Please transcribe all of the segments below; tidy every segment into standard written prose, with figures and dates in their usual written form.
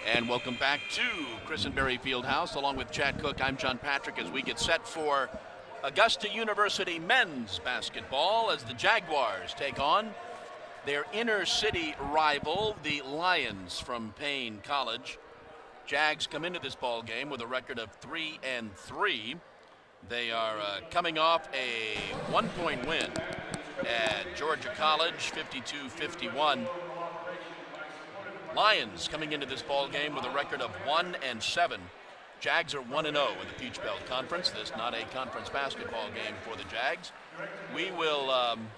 And welcome back to Christenberry Fieldhouse. Along with Chad Cook, I'm John Patrick as we get set for Augusta University men's basketball as the Jaguars take on their inner city rival, the Lions from Paine College. Jags come into this ball game with a record of 3-3. They are coming off a 1-point win at Georgia College, 52-51. Lions coming into this ball game with a record of 1-7. Jags are 1-0 in the Peach Belt Conference. This is not a conference basketball game for the Jags. We will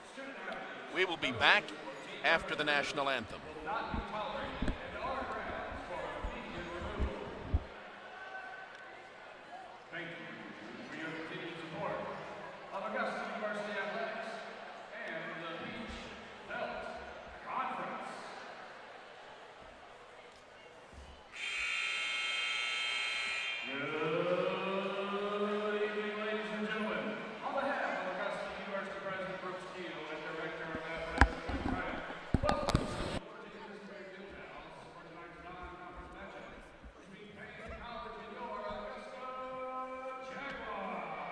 be back after the national anthem. Thank you for your continued support of Augusta University Athletics and the Peach Belt Conference. Good evening, ladies and gentlemen. On behalf of Augusta University President Brooks Steele and Director of Athletics Mike Ryan, welcome to the Christenberry Fieldhouse for tonight's non-conference matchup between Paine College and your Augusta Jaguars.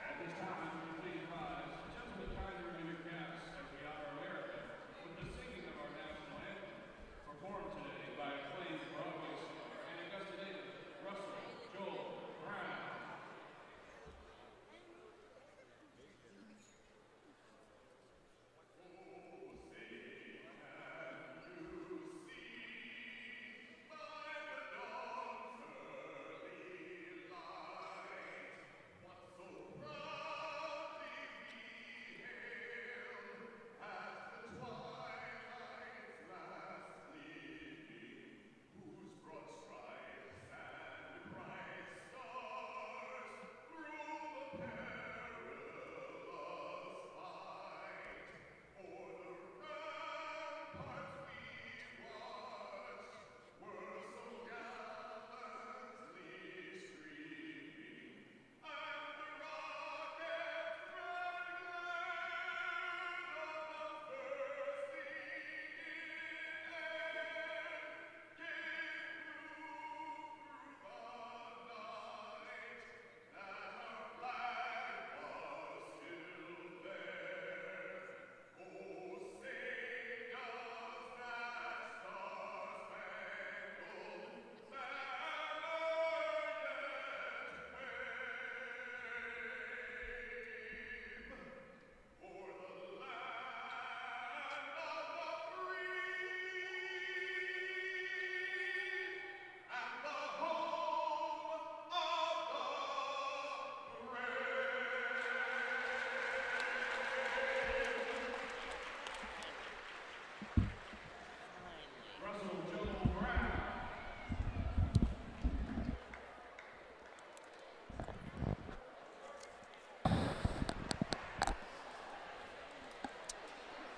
At this time, we will please rise to gentlemen kindly remove your caps as we honor America with the singing of our national anthem, performed today by acclaimed Broadway star and Augusta native Russell Joel Brown.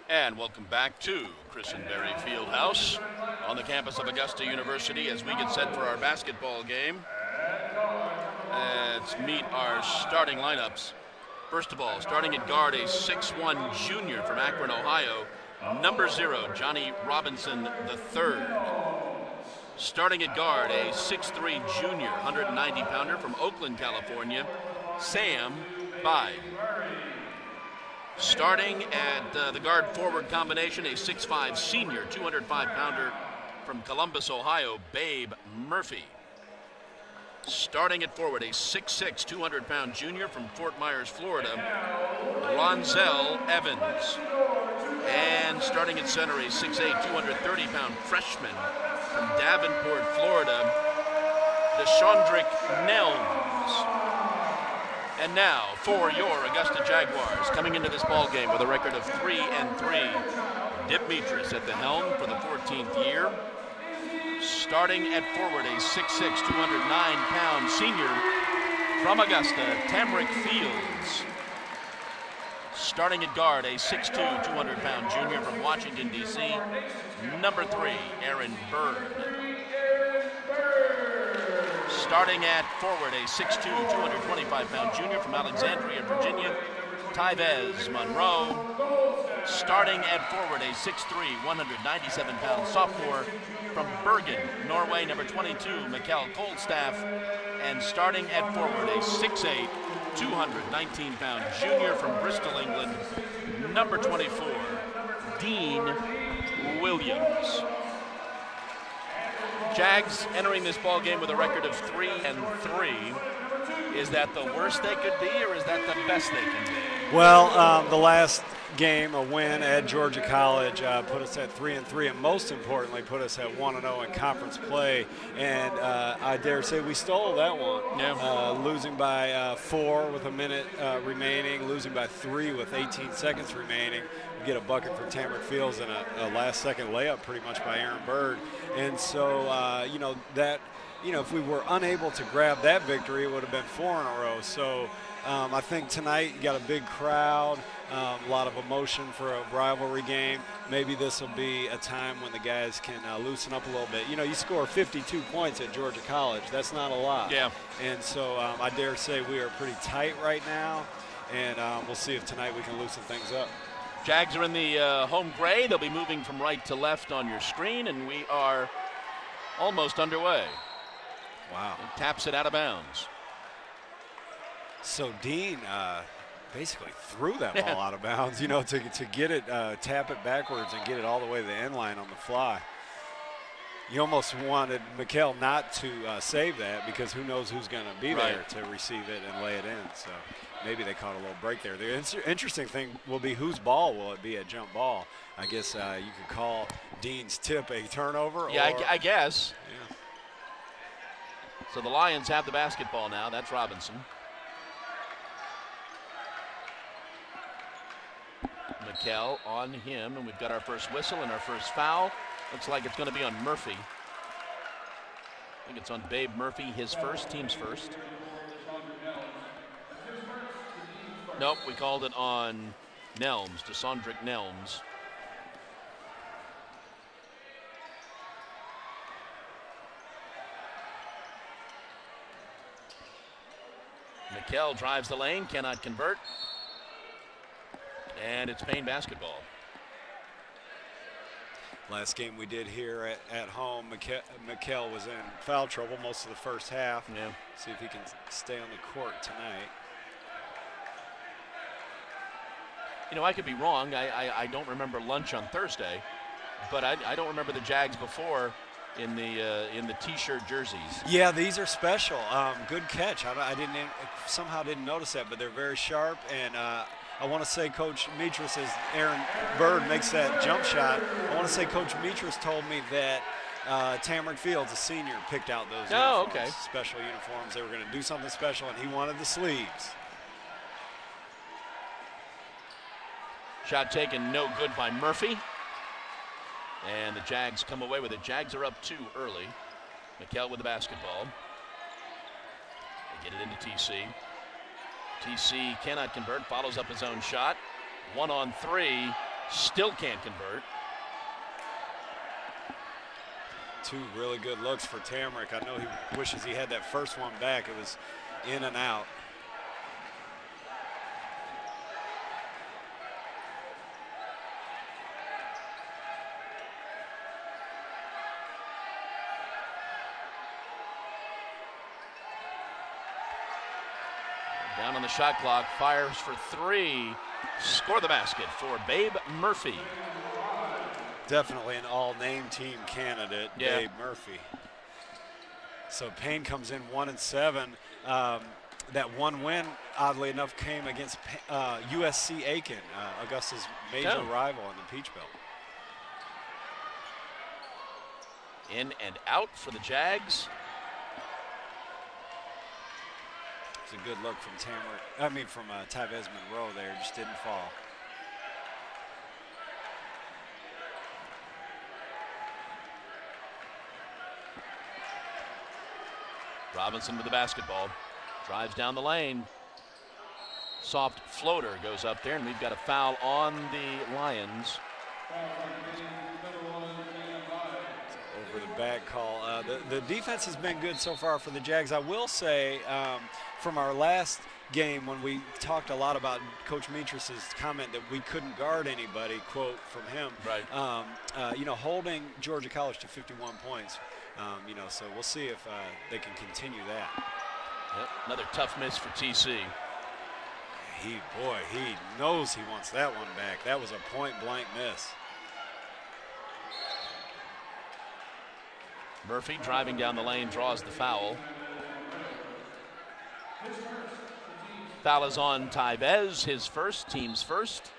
And welcome back to Christenberry Fieldhouse on the campus of Augusta University as we get set for our basketball game. Let's meet our starting lineups. First of all, starting at guard, a 6'1" junior from Akron, Ohio, number 0, Johnny Robinson III. Starting at guard, a 6'3" junior, 190-pounder from Oakland, California, Sam Bide. Starting at the guard-forward combination, a 6'5" senior, 205-pounder from Columbus, Ohio, Babe Murphy. Starting at forward, a 6'6", 200-pound junior from Fort Myers, Florida, Ronzel Evans. And starting at center, a 6'8", 230-pound freshman from Davenport, Florida, Deshaundrick Nelms. And now for your Augusta Jaguars, coming into this ball game with a record of 3-3. Dipmitris at the helm for the 14th year. Starting at forward, a 6'6", 209-pound senior from Augusta, Tamrick Fields. Starting at guard, a 6'2", 200-pound junior from Washington, D.C., number 3, Aaron Bird. Starting at forward, a 6'2", 225-pound junior from Alexandria, Virginia, Tyvez Monroe. Starting at forward, a 6'3", 197-pound sophomore from Bergen, Norway, number 22, Mikkel Koldstaff. And starting at forward, a 6'8", 219-pound junior from Bristol, England, number 24, Dean Williams. Jags entering this ball game with a record of 3-3. Is that the worst they could be, or is that the best they can be? Well, the last game, a win at Georgia College, put us at 3-3, and most importantly, put us at 1-0 in conference play. And I dare say we stole that one. Yeah. Losing by 4 with a minute remaining, losing by 3 with 18 seconds remaining. We get a bucket from Tamarick Fields and a last-second layup pretty much by Aaron Bird. And so, you know, that. You know, if we were unable to grab that victory, it would have been 4 in a row. So I think tonight you got a big crowd, a lot of emotion for a rivalry game. Maybe this will be a time when the guys can loosen up a little bit. You know, you score 52 points at Georgia College. That's not a lot. Yeah. And so I dare say we are pretty tight right now, and we'll see if tonight we can loosen things up. Jags are in the home gray. They'll be moving from right to left on your screen, and we are almost underway. Wow. And taps it out of bounds. So Dean basically threw that ball out of bounds, you know, to get it, tap it backwards and get it all the way to the end line on the fly. You almost wanted Mikkel not to save that, because who knows who's going to be there to receive it and lay it in. So maybe they caught a little break there. The interesting thing will be whose ball will it be at jump ball. I guess you could call Dean's tip a turnover. Yeah, or, I guess. Yeah. So the Lions have the basketball now. That's Robinson. Mikkel on him, and we've got our first whistle and our first foul. Looks like it's going to be on Murphy. I think it's on Babe Murphy, his first, team's first. Nope, we called it on Nelms, DeSondrick Nelms. Mikkel drives the lane, cannot convert. And it's Paine basketball. Last game we did here at home, Mikkel was in foul trouble most of the first half. Yeah. See if he can stay on the court tonight. You know, I could be wrong. I don't remember lunch on Thursday, but I don't remember the Jags before in the T-shirt jerseys. Yeah, these are special. Good catch. I somehow didn't notice that, but they're very sharp. And I want to say Coach Mitras, as Aaron Bird makes that jump shot, I want to say Coach Mitras told me that Tamarick Fields, a senior, picked out those uniforms, special uniforms. They were going to do something special, and he wanted the sleeves. Shot taken, no good by Murphy. And the Jags come away with it. Jags are up 2 early. Mikkel with the basketball. They get it into TC. TC cannot convert, follows up his own shot. 1 on 3, still can't convert. 2 really good looks for Tamarick. I know he wishes he had that first one back. It was in and out. Down on the shot clock, fires for 3. Score the basket for Babe Murphy. Definitely an all-name team candidate, yeah. Babe Murphy. So Paine comes in 1-7. That one win, oddly enough, came against USC Aiken, Augusta's major rival in the Peach Belt. In and out for the Jags. It's a good look from Tyvez Monroe there, just didn't fall. Robinson with the basketball, drives down the lane. Soft floater goes up there, and we've got a foul on the Lions. Over the back call. The defense has been good so far for the Jags. I will say, from our last game when we talked a lot about Coach Mitrus's comment that we couldn't guard anybody, quote from him. Right. You know, holding Georgia College to 51 points. You know, so we'll see if they can continue that. Yep, another tough miss for TC. He knows he wants that one back. That was a point-blank miss. Murphy driving down the lane, draws the foul. Foul is on Tybez, his first, team's first.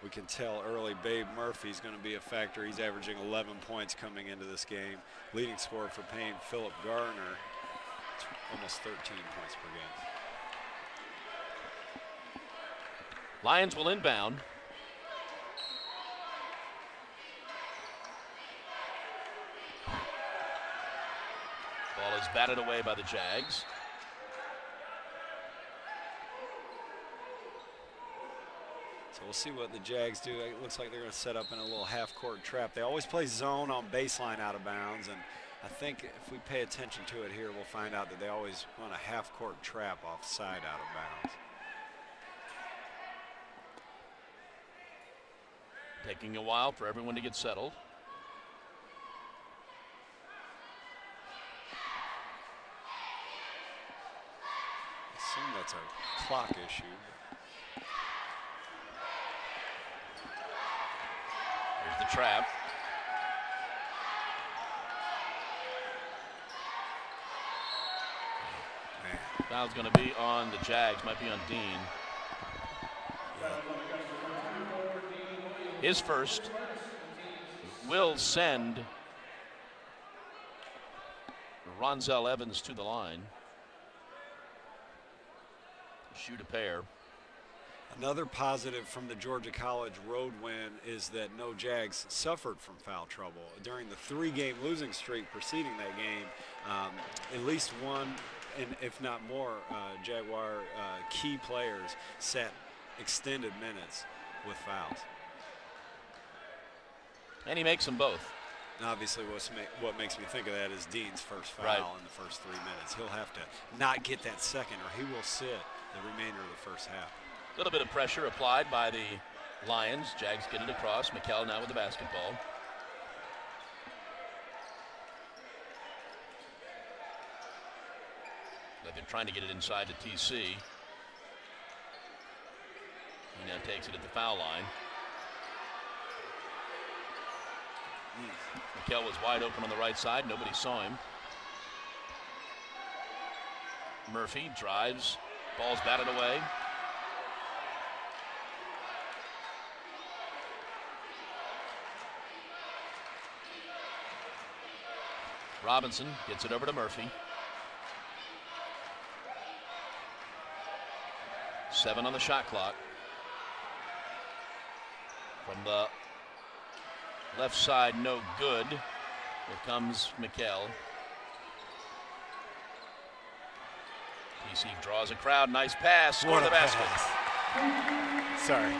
We can tell early Babe Murphy's going to be a factor. He's averaging 11 points coming into this game. Leading scorer for Paine, Philip Garner, almost 13 points per game. Lions will inbound. Ball is batted away by the Jags. So we'll see what the Jags do. It looks like they're going to set up in a little half-court trap. They always play zone on baseline out of bounds, and I think if we pay attention to it here, we'll find out that they always run a half-court trap offside out of bounds. Taking a while for everyone to get settled. I assume that's a clock issue. Here's the trap. Man. Foul's going to be on the Jags, might be on Dean. His first will send Ronzel Evans to the line. Shoot a pair. Another positive from the Georgia College road win is that no Jags suffered from foul trouble. During the 3-game losing streak preceding that game, at least one, and if not more, Jaguar key players sat extended minutes with fouls. And he makes them both. And obviously, what makes me think of that is Dean's first foul Right. in the first 3 minutes. He'll have to not get that second, or he will sit the remainder of the first half. A little bit of pressure applied by the Lions. Jags get it across. McKell now with the basketball. But they're trying to get it inside to TC. He now takes it at the foul line. McKell was wide open on the right side. Nobody saw him. Murphy drives. Ball's batted away. Robinson gets it over to Murphy. 7 on the shot clock. From the left side, no good. Here comes McKell. TC draws a crowd. Nice pass. Score the basket. Pass. Sorry.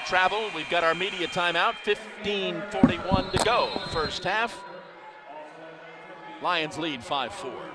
Travel. We've got our media timeout. 15:41 to go. First half. Lions lead 5-4.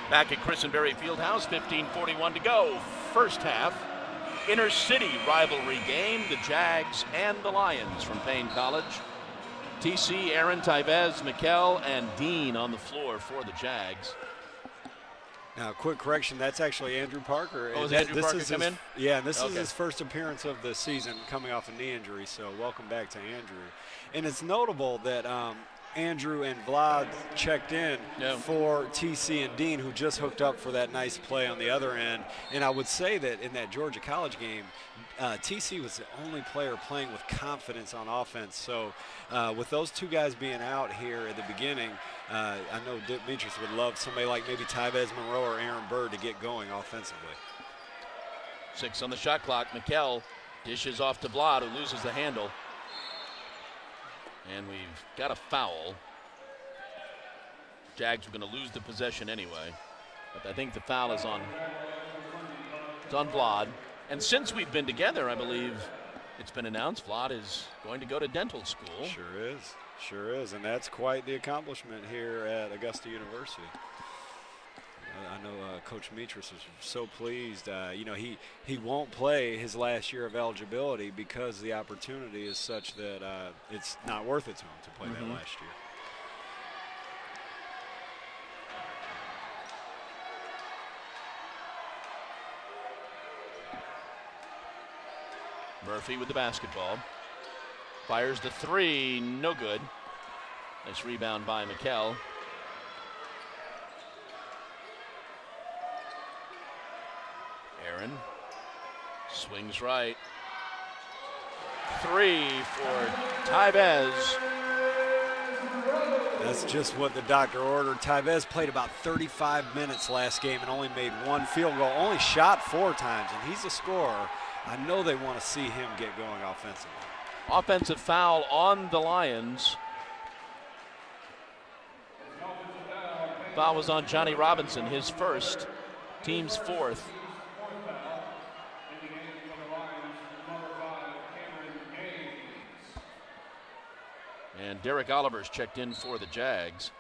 Back at Christenberry Fieldhouse, 15:41 to go. First half, inner city rivalry game, the Jags and the Lions from Paine College. TC, Aaron, Tyvez, Mikkel, and Dean on the floor for the Jags. Now, quick correction, that's actually Andrew Parker. Oh, is Andrew Parker come in? Yeah, and this is his first appearance of the season coming off a knee injury, so welcome back to Andrew. And it's notable that Andrew and Vlad checked in for TC and Dean, who just hooked up for that nice play on the other end. And I would say that in that Georgia College game, TC was the only player playing with confidence on offense. So with those two guys being out here at the beginning, I know Demetrius would love somebody like maybe Tyvez Monroe or Aaron Bird to get going offensively. 6 on the shot clock. Mikkel dishes off to Vlad, who loses the handle. And we've got a foul. Jags are going to lose the possession anyway. But I think the foul is on Vlad. And since we've been together, I believe it's been announced Vlad is going to go to dental school. Sure is. Sure is. And that's quite the accomplishment here at Augusta University. I know Coach Demetrius is so pleased. You know, he won't play his last year of eligibility because the opportunity is such that it's not worth it to him to play that last year. Murphy with the basketball. Fires the three, no good. Nice rebound by Mikkel. Aaron swings right. 3 for Tyvez. That's just what the doctor ordered. Tyvez played about 35 minutes last game and only made 1 field goal, only shot 4 times, and he's a scorer. I know they want to see him get going offensively. Offensive foul on the Lions. Foul was on Johnny Robinson, his first, team's 4th. And Derek Oliver's checked in for the Jags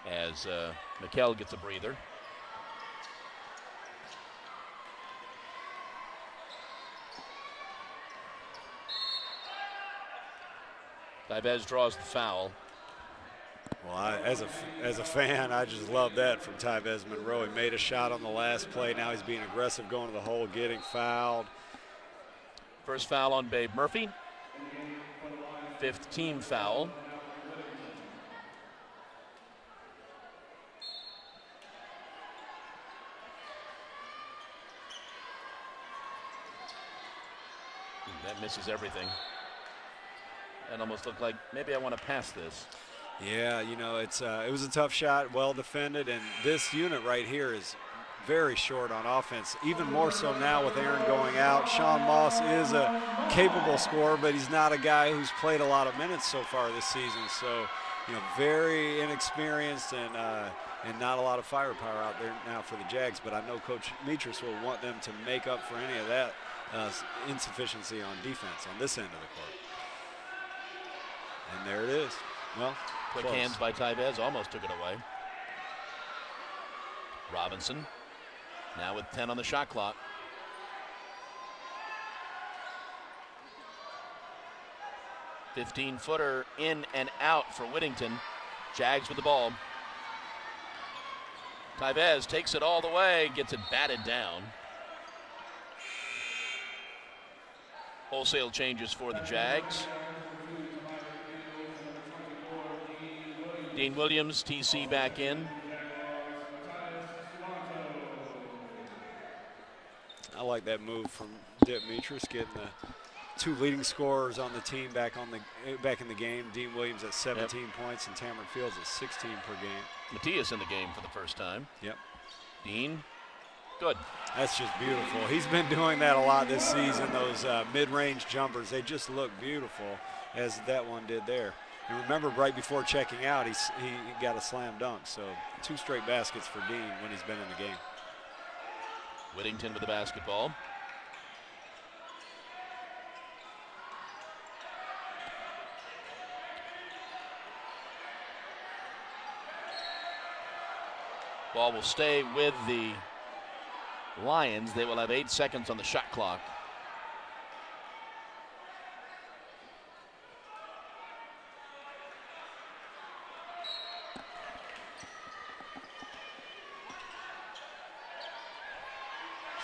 as Mikkel gets a breather. Tyvez draws the foul. Well, as a fan, I just love that from Tyvez Monroe. He made a shot on the last play. Now he's being aggressive, going to the hole, getting fouled. First foul on Babe Murphy. 5th team foul. That misses everything. That almost looked like maybe I want to pass this. Yeah, you know, it was a tough shot, well defended, and this unit right here is very short on offense, even more so now with Aaron going out. Sean Moss is a capable scorer, but he's not a guy who's played a lot of minutes so far this season. So, you know, very inexperienced and not a lot of firepower out there now for the Jags. But I know Coach Demetrius will want them to make up for any of that insufficiency on defense on this end of the court. And there it is. Well, quick hands by Tyvez, almost took it away. Robinson now with 10 on the shot clock. "15-footer in and out for Whittington. Jags with the ball. Tyvez takes it all the way, gets it batted down. Wholesale changes for the Jags. Dean Williams, TC back in. I like that move from Demetrius, getting the 2 leading scorers on the team back in the game. Dean Williams at 17 points and Tamron Fields at 16 per game. Matias in the game for the first time. Yep. Dean, good. That's just beautiful. He's been doing that a lot this season. Those mid-range jumpers, they just look beautiful, as that one did there. And remember, right before checking out, he got a slam dunk. So 2 straight baskets for Dean when he's been in the game. Whittington with the basketball. Ball will stay with the Lions. They will have 8 seconds on the shot clock.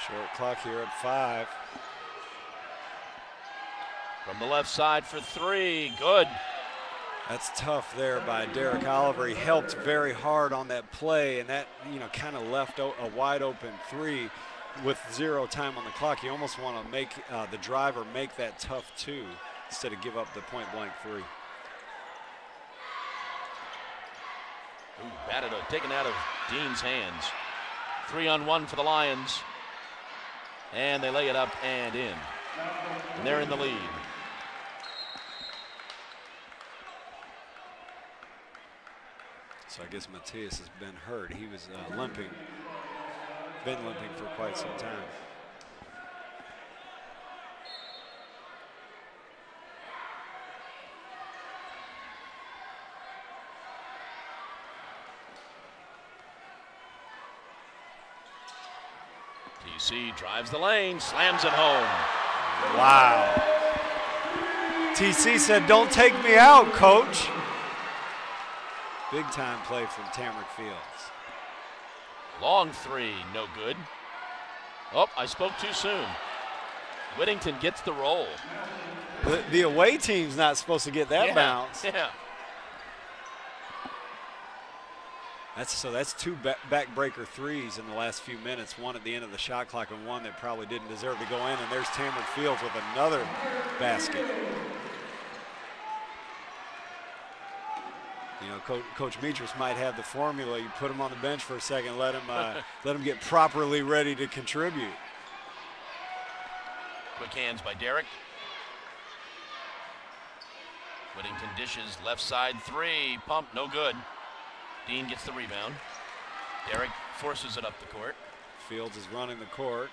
Short clock here at 5. From the left side for 3. Good. That's tough there by Derek Oliver. He helped very hard on that play, and that, kind of left a wide open 3 with 0 time on the clock. You almost want to make the driver make that tough 2 instead of give up the point blank 3. Ooh, batted, taken out of Dean's hands. 3-on-1 for the Lions. And they lay it up and in. And they're in the lead. So I guess Matthias has been hurt. He was limping for quite some time. TC drives the lane, slams it home. Wow. TC said, "Don't take me out, coach." Big time play from Tamarick Fields. Long 3, no good. Oh, I spoke too soon. Whittington gets the roll. The away team's not supposed to get that bounce. Yeah. That's 2 backbreaker 3s in the last few minutes. One at the end of the shot clock and one that probably didn't deserve to go in. And there's Tamarick Fields with another basket. Coach Metris might have the formula. You put him on the bench for a second, let him get properly ready to contribute. Quick hands by Derek. Whittington dishes left side 3, pump, no good. Dean gets the rebound. Derek forces it up the court. Fields is running the court.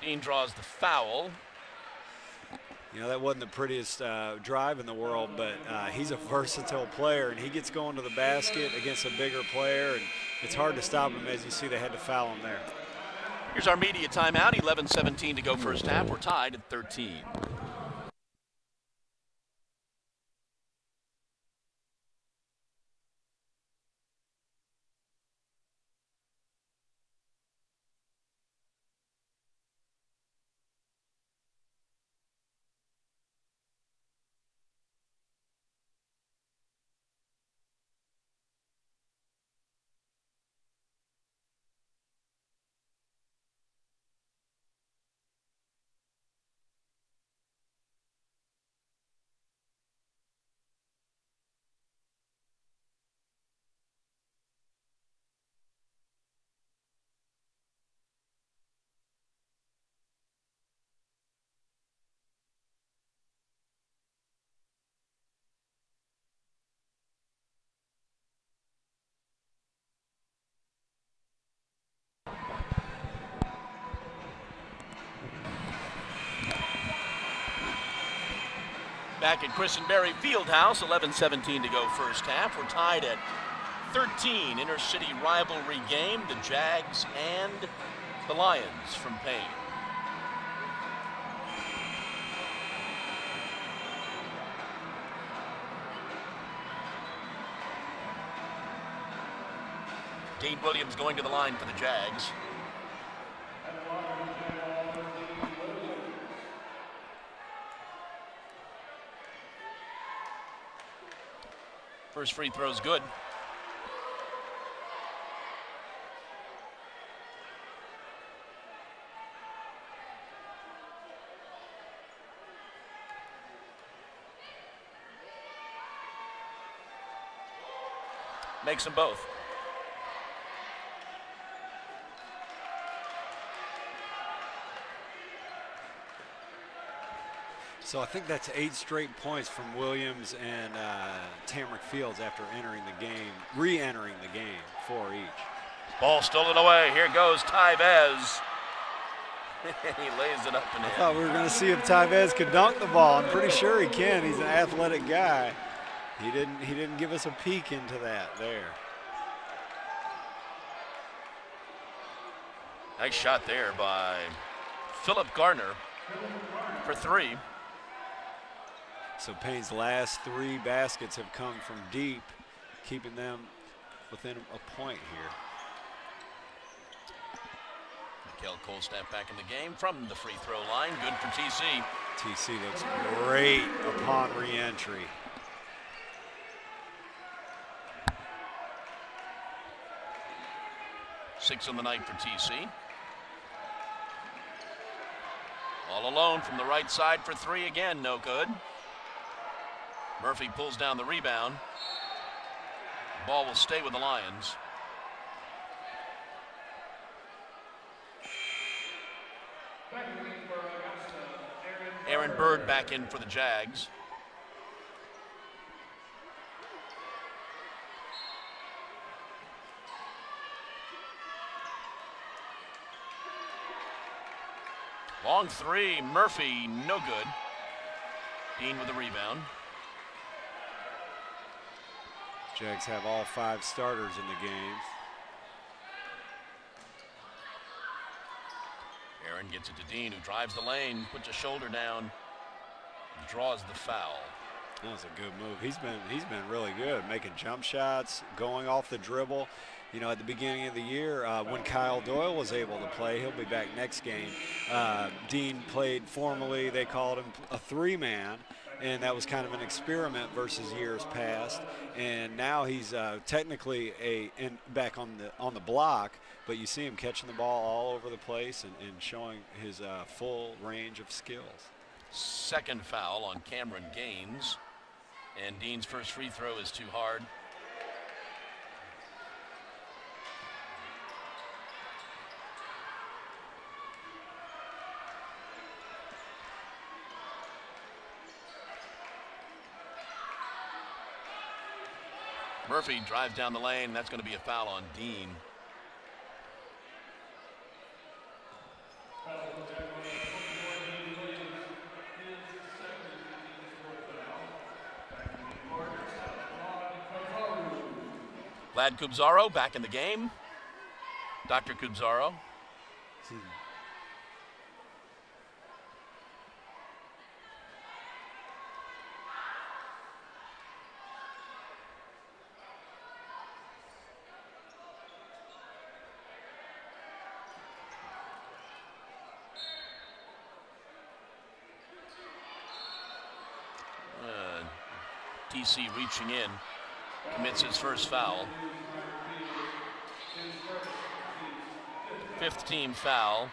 Dean draws the foul. That wasn't the prettiest drive in the world, but he's a versatile player, and he gets going to the basket against a bigger player, and it's hard to stop him. As you see, they had to foul him there. Here's our media timeout. 11:17 to go first half. We're tied at 13. Back at Christenberry Fieldhouse, 11:17 to go first half. We're tied at 13. Inter-city rivalry game, the Jags and the Lions from Paine. Dean Williams going to the line for the Jags. First free throw's good. Makes them both. So I think that's 8 straight points from Williams and Tamarick Fields after entering the game, re-entering the game for each. Ball stolen away. Here goes Tyvez. He lays it up and I in. thought we were going to see if Tevez could dunk the ball. I'm pretty sure he can. He's an athletic guy. He didn't give us a peek into that there. Nice shot there by Philip Gardner for 3. So Payne's last 3 baskets have come from deep, keeping them within a point here. Mikael Kolstad back in the game from the free throw line. Good for TC. TC looks great upon re-entry. Six on the night for TC. All alone from the right side for 3 again, no good. Murphy pulls down the rebound. Ball will stay with the Lions. Aaron Bird back in for the Jags. Long 3, Murphy, no good. Dean with the rebound. Jags have all 5 starters in the game. Aaron gets it to Dean, who drives the lane, puts a shoulder down, draws the foul. That was a good move. He's been really good, making jump shots, going off the dribble. You know, at the beginning of the year, when Kyle Doyle was able to play, he'll be back next game. Dean played formally, they called him a 3-man, and that was kind of an experiment versus years past. And now he's technically back on the block, but you see him catching the ball all over the place and showing his full range of skills. Second foul on Cameron Gaines, and Dean's first free throw is too hard. Murphy drives down the lane. That's going to be a foul on Dean. Vlad Kubzaro back in the game. Dr. Kubzaro. TC reaching in, commits his first foul. 5th team foul.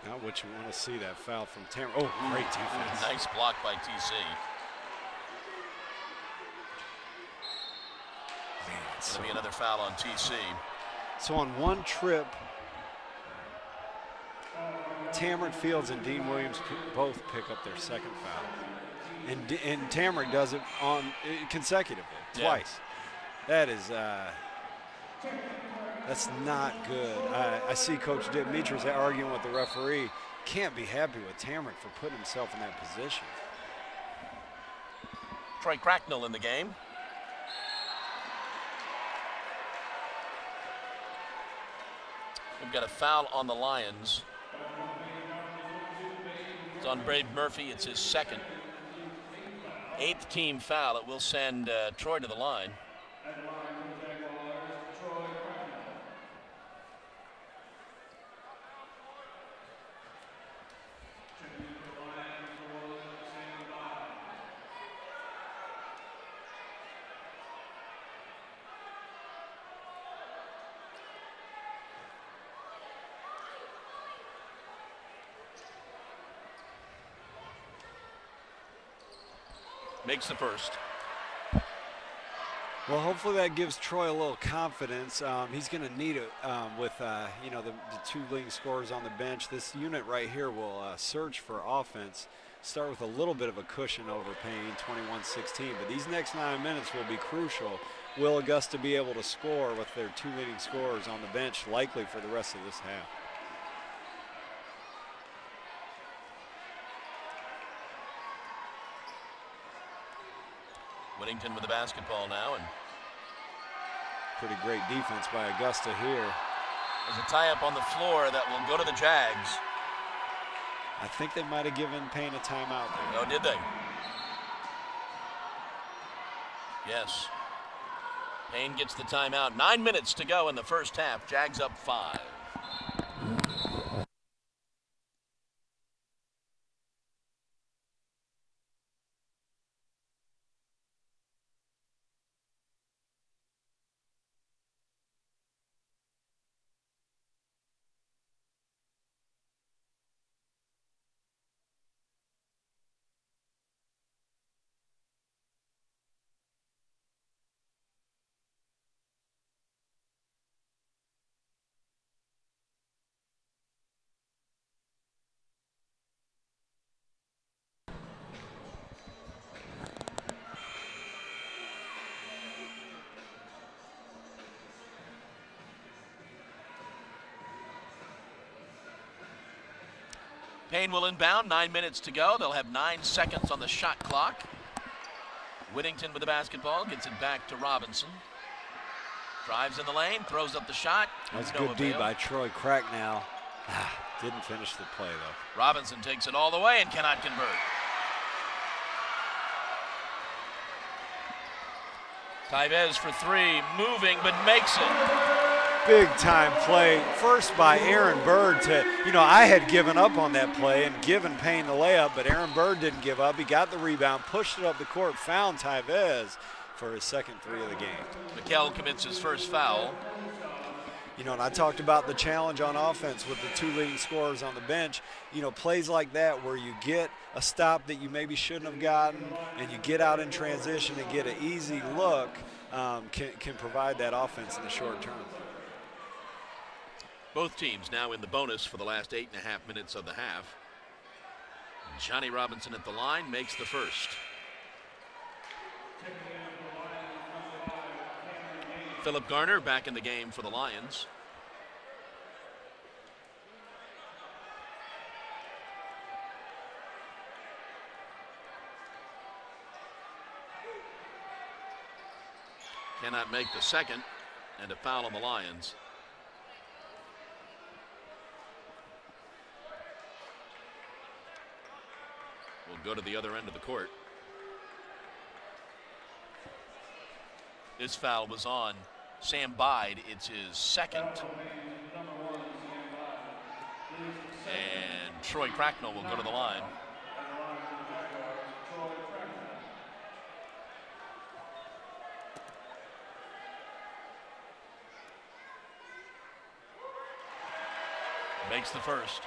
Not what you want to see, that foul from Tamara. Oh, great defense. Nice block by TC. It's going to be another foul on TC. So on one trip, Tamarick Fields and Dean Williams both pick up their second foul. And Tamarick does it on consecutively, twice. Yeah. That is, that's not good. I see Coach Demetrius arguing with the referee. Can't be happy with Tamarick for putting himself in that position. Troy Cracknell in the game. We've got a foul on the Lions. It's on Brave Murphy. It's his second. 8th team foul. It will send Troy to the line. Makes the first. Well, hopefully that gives Troy a little confidence. He's going to need it with you know, the two leading scorers on the bench. This unit right here will surge for offense. Start with a little bit of a cushion over Paine, 21-16. But these next 9 minutes will be crucial. Will Augusta be able to score with their two leading scorers on the bench, likely for the rest of this half? Whittington with the basketball now, and pretty great defense by Augusta here. there's a tie-up on the floor that will go to the Jags. I think they might have given Paine a timeout there. Oh, did they? Yes. Paine gets the timeout. 9 minutes to go in the first half. Jags up 5. Paine will inbound, 9 minutes to go. They'll have 9 seconds on the shot clock. Whittington with the basketball, gets it back to Robinson. Drives in the lane, throws up the shot. That's no good D avail. by Troy Cracknell. Didn't finish the play though. Robinson takes it all the way and cannot convert. Tevez for 3, moving but makes it. Big time play, first by Aaron Bird to, you know, I had given up on that play and given Paine the layup, but Aaron Bird didn't give up. He got the rebound, pushed it up the court, found Tevez for his second 3 of the game. Mikel commits his first foul. You know, and I talked about the challenge on offense with the two leading scorers on the bench. You know, plays like that where you get a stop that you maybe shouldn't have gotten and you get out in transition and get an easy look can provide that offense in the short term. Both teams now in the bonus for the last 8.5 minutes of the half. Johnny Robinson at the line makes the first. Philip Garner back in the game for the Lions. Cannot make the second, and a foul on the Lions. Will go to the other end of the court. This foul was on Sam Bide. It's his second. And Troy Cracknell will go to the line. Makes the first.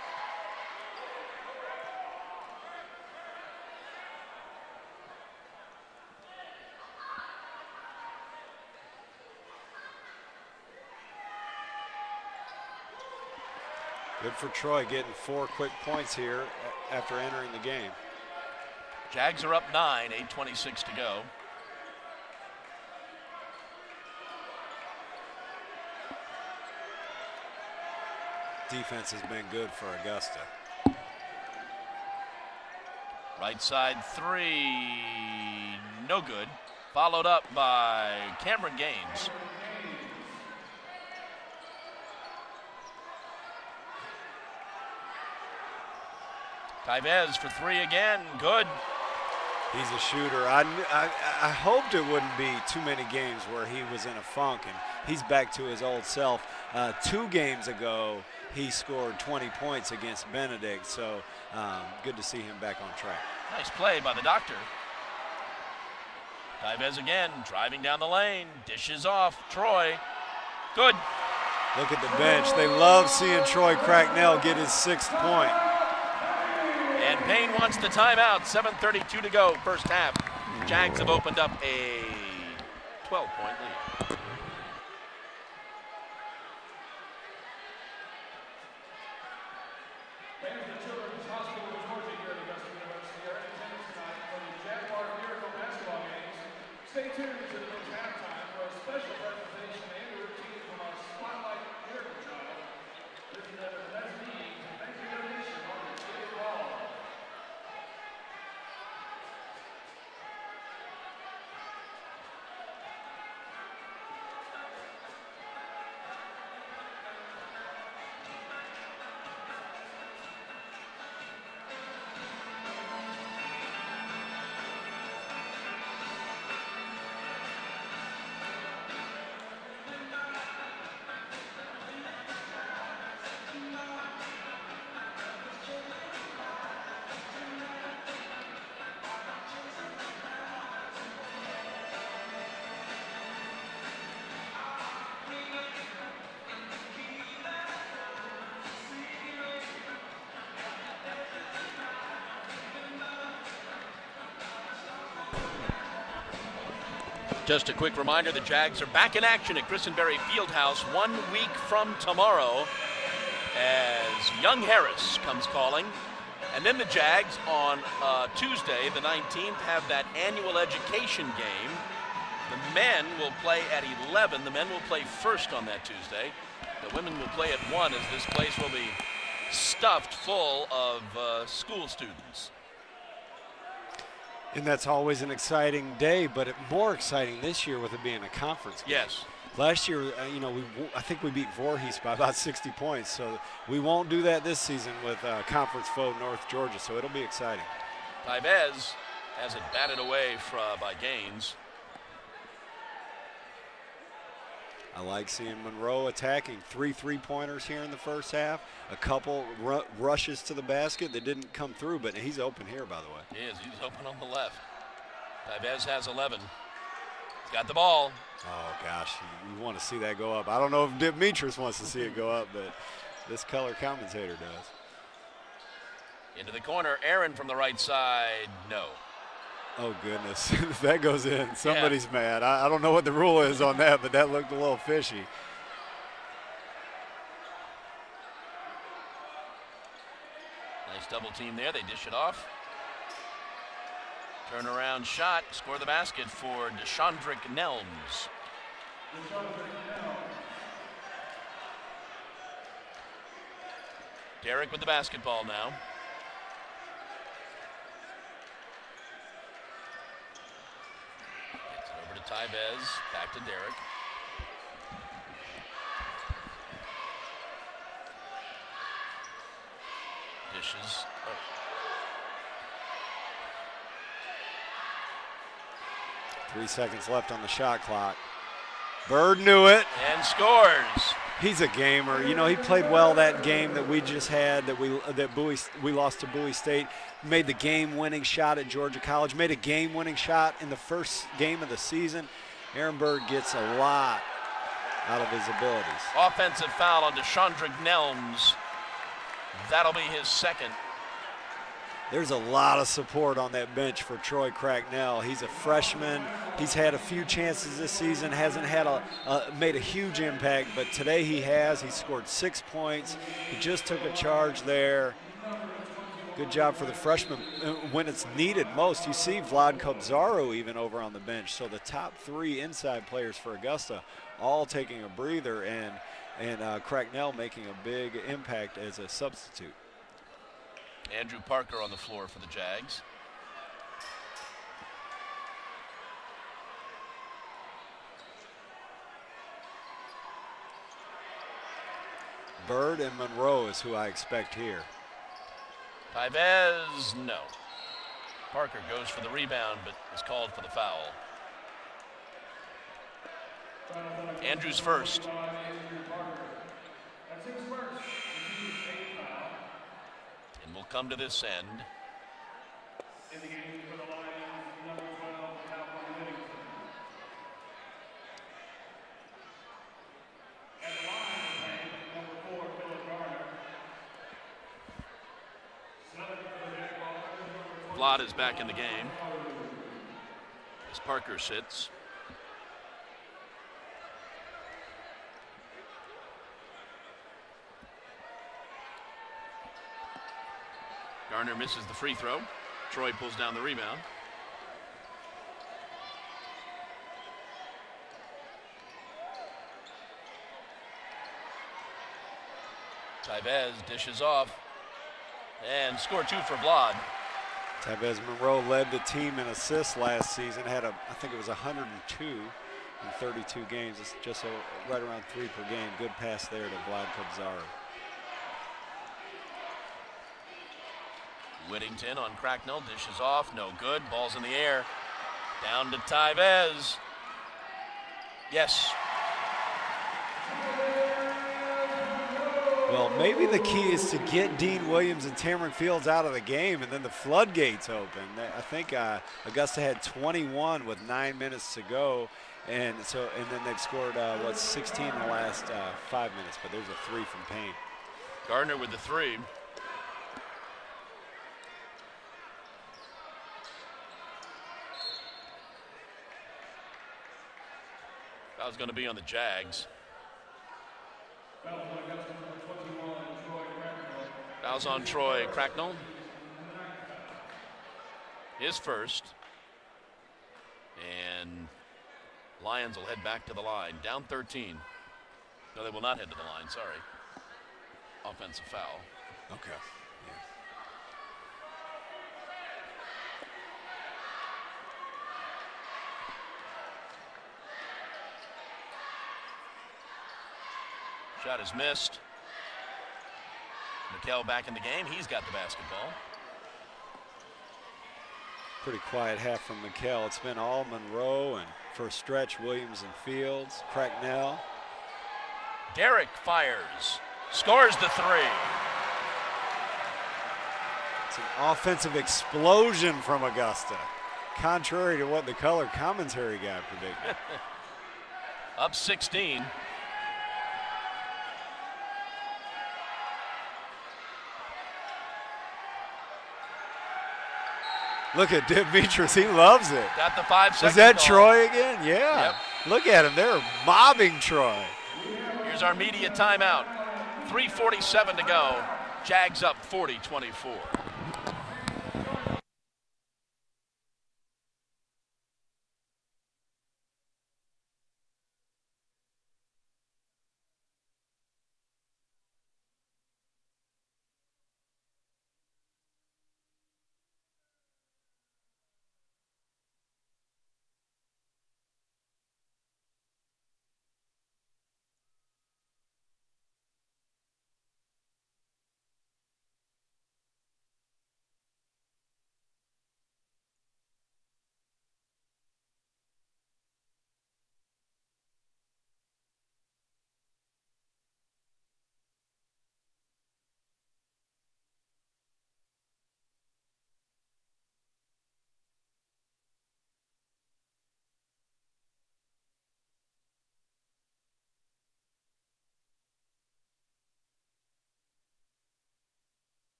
Good for Troy getting 4 quick points here after entering the game. Jags are up 9, 8:26 to go. Defense has been good for Augusta. Right side 3, no good. Followed up by Cameron Gaines. Tevez for 3 again, good. He's a shooter. I hoped it wouldn't be too many games where he was in a funk, and he's back to his old self. 2 games ago, he scored 20 points against Benedict, so good to see him back on track. Nice play by the doctor. Tevez again, driving down the lane, dishes off, Troy, good. Look at the bench. They love seeing Troy Cracknell get his 6th point. And Paine wants the timeout. 7:32 to go, first half. Jags have opened up a 12-point lead. Fans of the Children's Hospital of Georgia here at Augusta University are in attendance tonight for the Jaguar Miracle basketball games. Stay tuned to the men's halftime for a special presentation and a routine from our Spotlight Miracle Child. This is another Let's Meet. Thank you donation on the Kid Ball. Just a quick reminder, the Jags are back in action at Christenberry Fieldhouse 1 week from tomorrow as Young Harris comes calling. And then the Jags on Tuesday, the 19th, have that annual education game. The men will play at 11. The men will play first on that Tuesday. The women will play at 1 as this place will be stuffed full of school students. And that's always an exciting day, but more exciting this year with it being a conference game. Yes. Last year, I think we beat Voorhees by about 60 points, so we won't do that this season with conference foe North Georgia, so it'll be exciting. Taibez has it batted away by Gaines. I like seeing Monroe attacking 3 3-pointers here in the first half. A couple rushes to the basket that didn't come through, but he's open here, by the way. He is. He's open on the left. Taibez has 11. He's got the ball. Oh, gosh. You want to see that go up. I don't know if Demetrius wants to see it go up, but this color commentator does. Into the corner. Aaron from the right side. No. Oh, goodness. If that goes in, somebody's mad. I don't know what the rule is on that, but that looked a little fishy. Nice double team there. They dish it off. Turnaround shot. Score the basket for Deshandrick Nelms. Derek with the basketball now. Taibez, back to Derek. Dishes. Oh. Three seconds left on the shot clock. Bird knew it. And scores. He's a gamer. You know, he played well that game that we just had, that we lost to Bowie State. Made the game-winning shot at Georgia College. Made a game-winning shot in the first game of the season. Aaron Bird gets a lot out of his abilities. Offensive foul on Deshandrick Nelms. That'll be his second. There's a lot of support on that bench for Troy Cracknell. He's a freshman. He's had a few chances this season. Hasn't had made a huge impact, but today he has. He scored 6 points. He just took a charge there. Good job for the freshman when it's needed most. You see Vlad Kobzaro even over on the bench. So the top 3 inside players for Augusta all taking a breather, and Cracknell making a big impact as a substitute. Andrew Parker on the floor for the Jags. Bird and Monroe is who I expect here. Taibez, no. Parker goes for the rebound, but is called for the foul. Andrews first. And we'll come to this end. Vlad is back in the game as Parker sits. Garner misses the free throw. Troy pulls down the rebound. Tybez dishes off and score 2 for Vlad. Tybez Monroe led the team in assists last season. Had I think it was 102 in 32 games. It's just right around 3 per game. Good pass there to Vlad Kobzari. Whittington on Cracknell, dishes off, no good. Ball's in the air. Down to Tybez. Yes. Well, maybe the key is to get Dean Williams and Tamron Fields out of the game, and then the floodgates open. I think Augusta had 21 with 9 minutes to go, and then they've scored 16 in the last 5 minutes. But there's a 3 from Paine. Gardner with the 3. Foul's going to be on the Jags. Foul's on Troy Cracknell. His first. And Lions will head back to the line. Down 13. No, they will not head to the line, sorry. Offensive foul. Okay. Shot is missed. McKell back in the game. He's got the basketball. Pretty quiet half from McKell. It's been all Monroe, and for a stretch, Williams and Fields. Cracknell. Derrick fires. Scores the 3. It's an offensive explosion from Augusta, contrary to what the color commentary guy predicted. Up 16. Look at Demetrius, he loves it. Got the 5 seconds. Was that call. Troy again? Yeah. Yep. Look at him, they're mobbing Troy. Here's our media timeout. 3:47 to go. Jags up 40-24.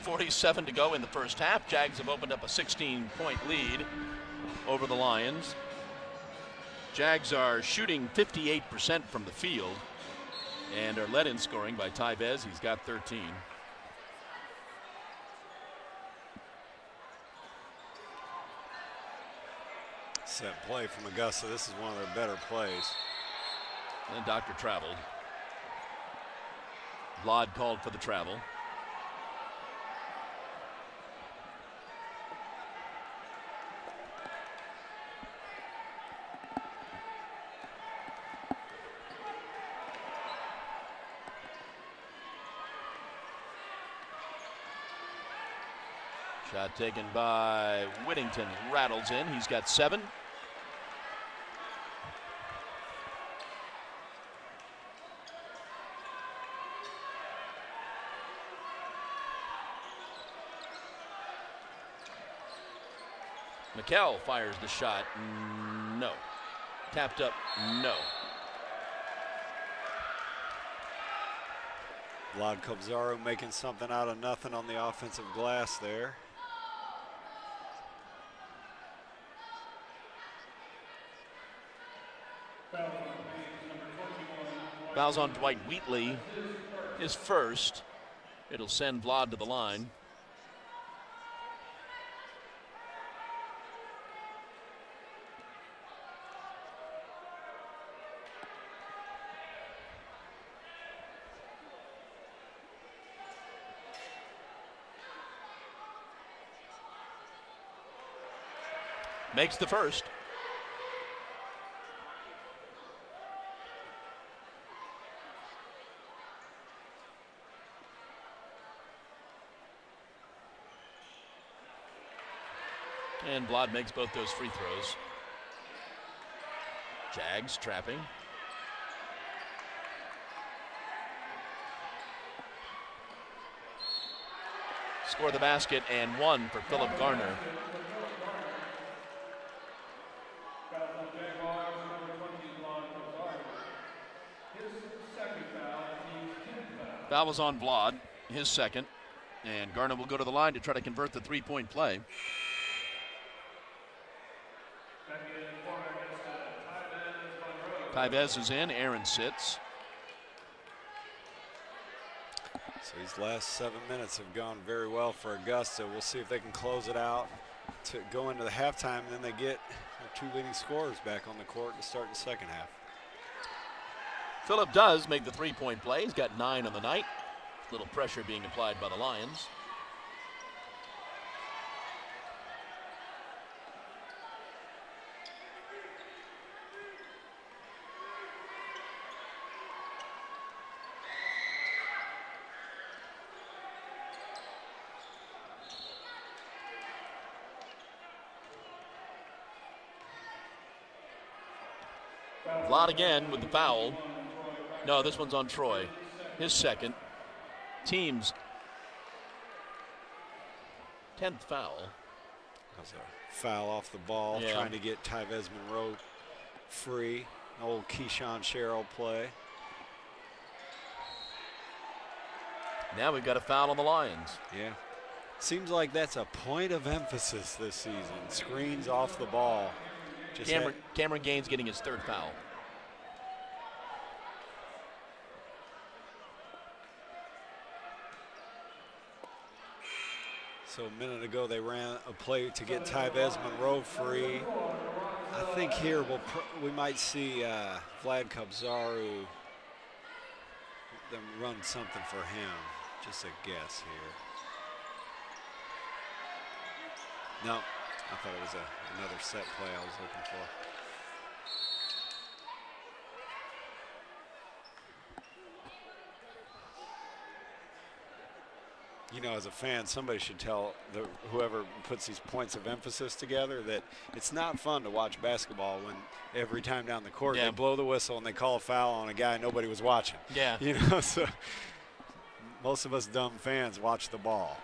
.47 to go in the first half. Jags have opened up a 16-point lead over the Lions. Jags are shooting 58% from the field and are led in scoring by Tybez. He's got 13. Set play from Augusta. This is one of their better plays. And Doctor traveled. Vlad called for the travel. Shot taken by Whittington, rattles in. He's got 7. McKell fires the shot. No. Tapped up. No. Vlad Kobzaru making something out of nothing on the offensive glass there. Fouls on Dwight Wheatley, his first. It'll send Vlad to the line. Makes the first. And Vlad makes both those free throws. Jags trapping. Score the basket and one for Philip Garner. Foul was on Vlad, his second. And Garner will go to the line to try to convert the three-point play. Tyvez is in, Aaron sits. So these last 7 minutes have gone very well for Augusta. We'll see if they can close it out to go into the halftime, and then they get their two leading scorers back on the court to start the second half. Phillip does make the three-point play. He's got 9 on the night. Little pressure being applied by the Lions. Vlad again with the foul. No, this one's on Troy. His second. Team's 10th foul. That's a foul off the ball, trying to get Tyvez Monroe free. Old Keyshawn Sherrill play. Now we've got a foul on the Lions. Yeah. Seems like that's a point of emphasis this season. Screens off the ball. Cameron Gaines getting his third foul. So a minute ago they ran a play to get Tyvez Monroe free. I think here we might see Vlad Kobzaru them run something for him. Just a guess here. No, I thought it was another set play I was looking for. You know, as a fan, somebody should tell whoever puts these points of emphasis together that it's not fun to watch basketball when every time down the court they blow the whistle and they call a foul on a guy nobody was watching. Yeah. You know, so most of us dumb fans watch the ball.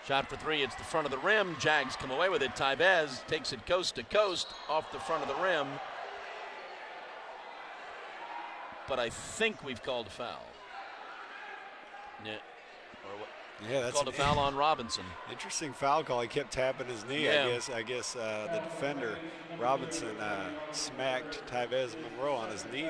Shot for three, it's the front of the rim. Jags come away with it. Tyvez takes it coast to coast off the front of the rim. But I think we've called a foul. Yeah. Or what? Yeah, that's called a foul on Robinson. Interesting foul call. He kept tapping his knee. Yeah. I guess the defender Robinson smacked Tyvez Monroe on his knee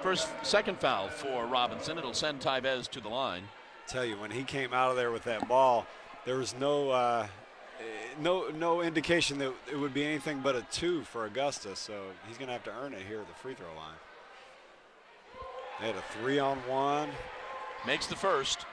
there. Second foul for Robinson. It'll send Tyvez to the line. Tell you, when he came out of there with that ball, there was no indication that it would be anything but a 2 for Augusta. So he's going to have to earn it here at the free throw line. They had a 3-on-1. Makes the first.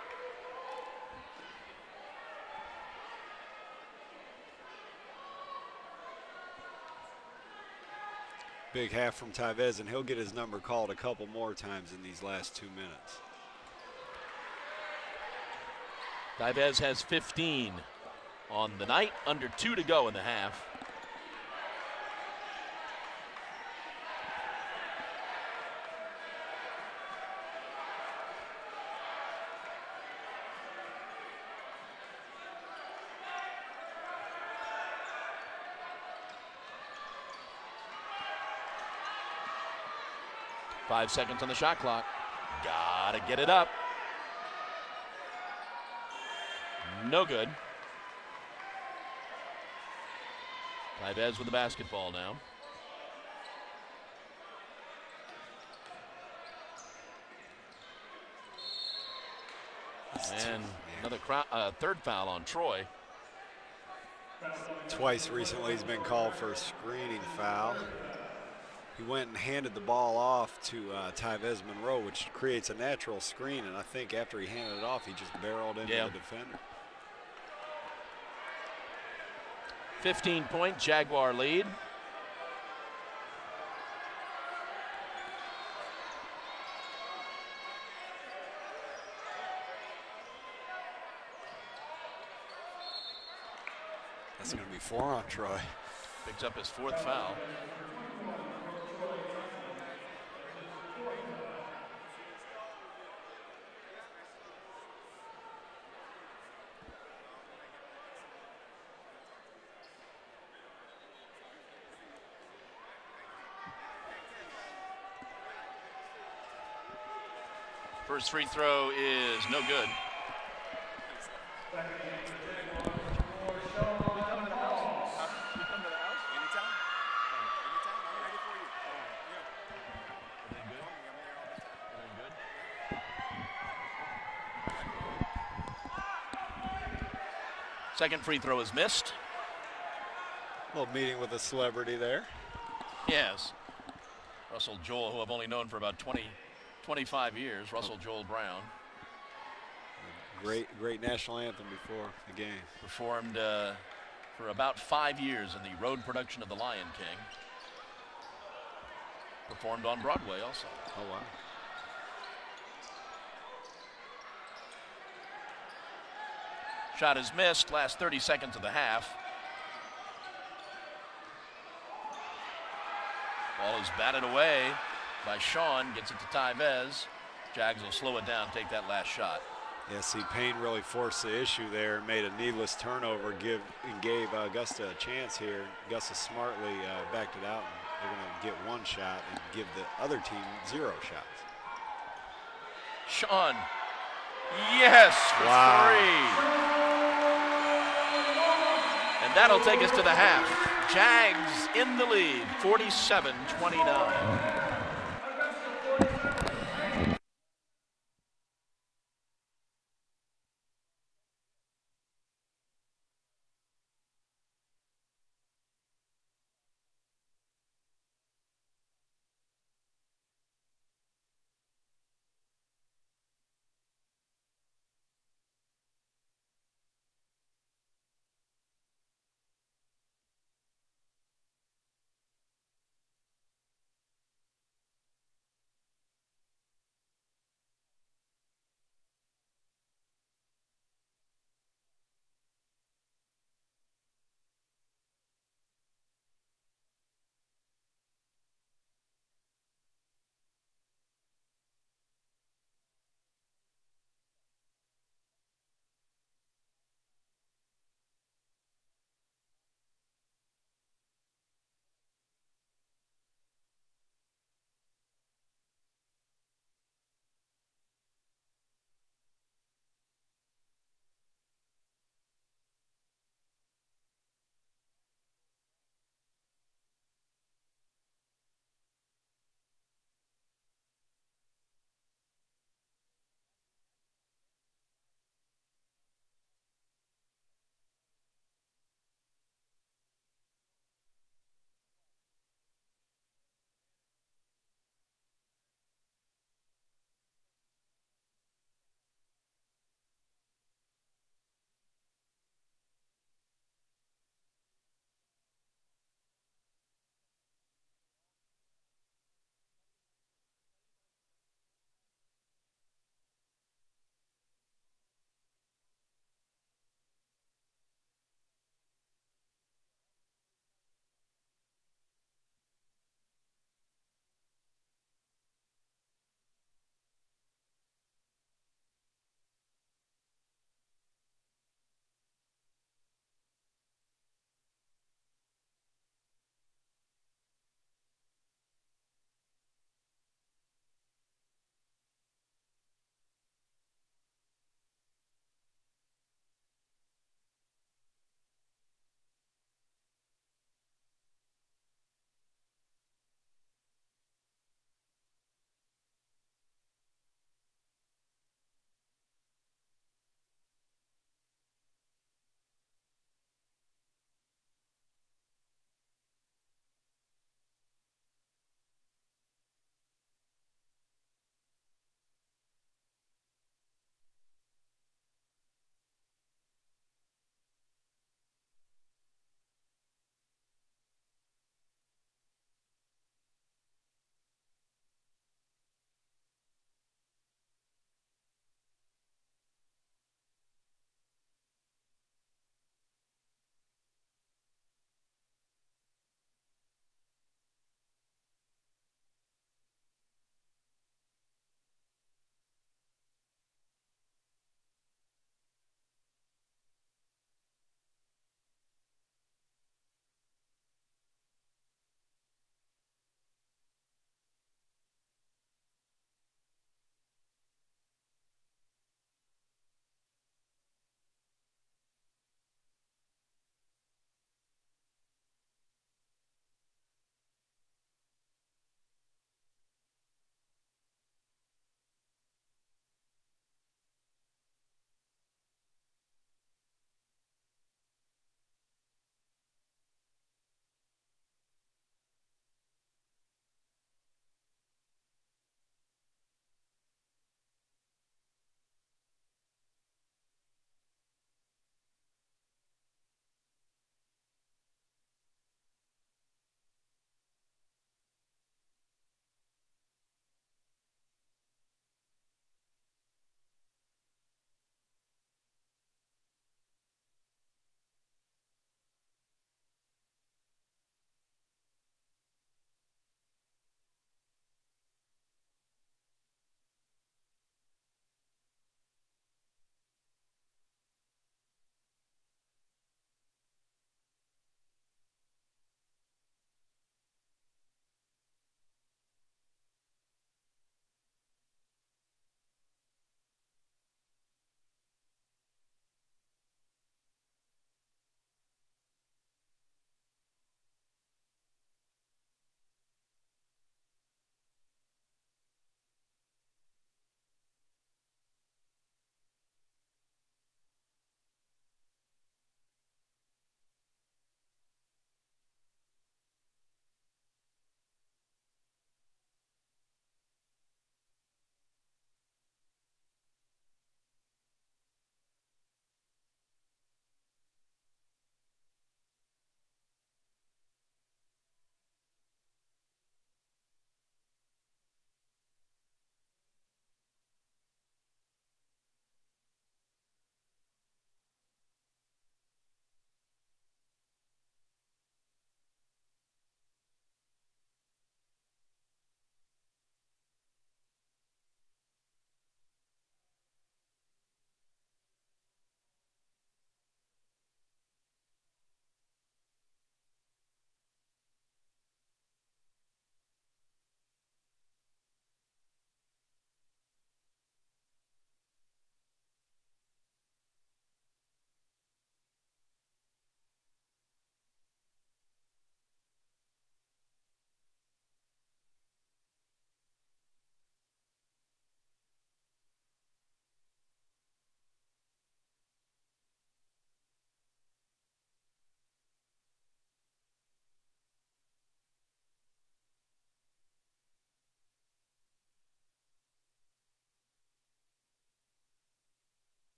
Big half from Tyvez, and he'll get his number called a couple more times in these last 2 minutes. Tyvez has 15 on the night, under 2 to go in the half. 5 seconds on the shot clock. Gotta get it up. No good. Tibes with the basketball now. And another third foul on Troy. Twice recently he's been called for a screening foul. He went and handed the ball off to Tibes Monroe, which creates a natural screen, and I think after he handed it off, he just barreled into the defender. 15-point Jaguar lead. That's going to be 4 on Troy. Picks up his 4th foul. First free throw is no good. Second free throw is missed. A little meeting with a celebrity there. Yes. Russell Joel, who I've only known for about 25 years, Russell Joel Brown. Great national anthem before the game. Performed for about 5 years in the road production of The Lion King. Performed on Broadway also. Oh, wow. Shot is missed, last 30 seconds of the half. Ball is batted away by Sean, gets it to Tibes. Jags will slow it down, take that last shot. Yeah, see, Paine really forced the issue there, made a needless turnover, and gave Augusta a chance here. Augusta smartly backed it out, and they're going to get 1 shot and give the other team 0 shots. Sean, yes, for 3. And that'll take us to the half. Jags in the lead, 47-29.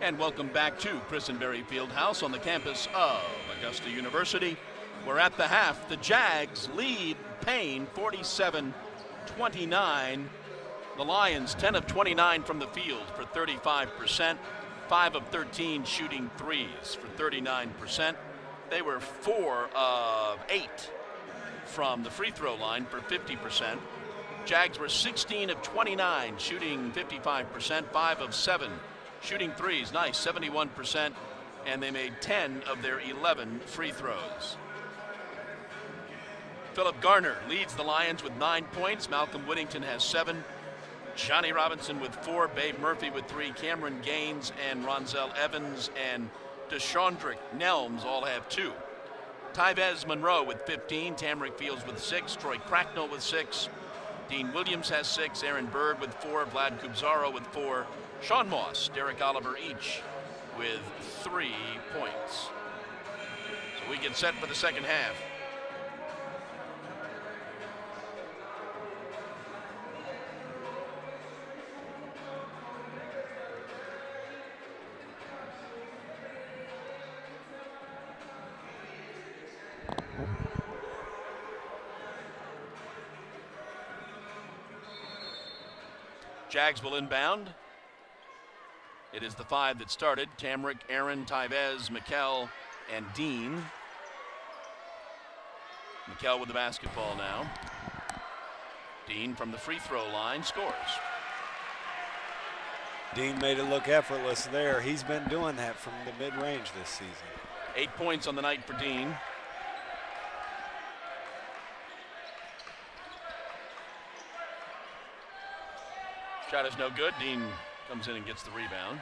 And welcome back to Christenberry Fieldhouse on the campus of Augusta University. We're at the half. The Jags lead Paine 47-29. The Lions 10 of 29 from the field for 35%, 5 of 13 shooting threes for 39%. They were 4 of 8 from the free throw line for 50%. Jags were 16 of 29 shooting 55%, 5 of 7 shooting threes, nice, 71%, and they made 10 of their 11 free throws. Philip Garner leads the Lions with 9 points. Malcolm Whittington has 7. Johnny Robinson with 4. Babe Murphy with 3. Cameron Gaines and Ronzel Evans and Deshaundrick Nelms all have 2. Tyvez Monroe with 15. Tamarick Fields with 6. Troy Cracknell with 6. Dean Williams has 6. Aaron Bird with 4. Vlad Kubzaro with 4. Sean Moss, Derek Oliver each with 3 points. So we get set for the second half. Jags will inbound. It is the 5 that started: Tamarick, Aaron, Tyvez, Mikkel, and Dean. Mikkel with the basketball now. Dean from the free throw line scores. Dean made it look effortless there. He's been doing that from the mid-range this season. 8 points on the night for Dean. Shot is no good. Dean comes in and gets the rebound.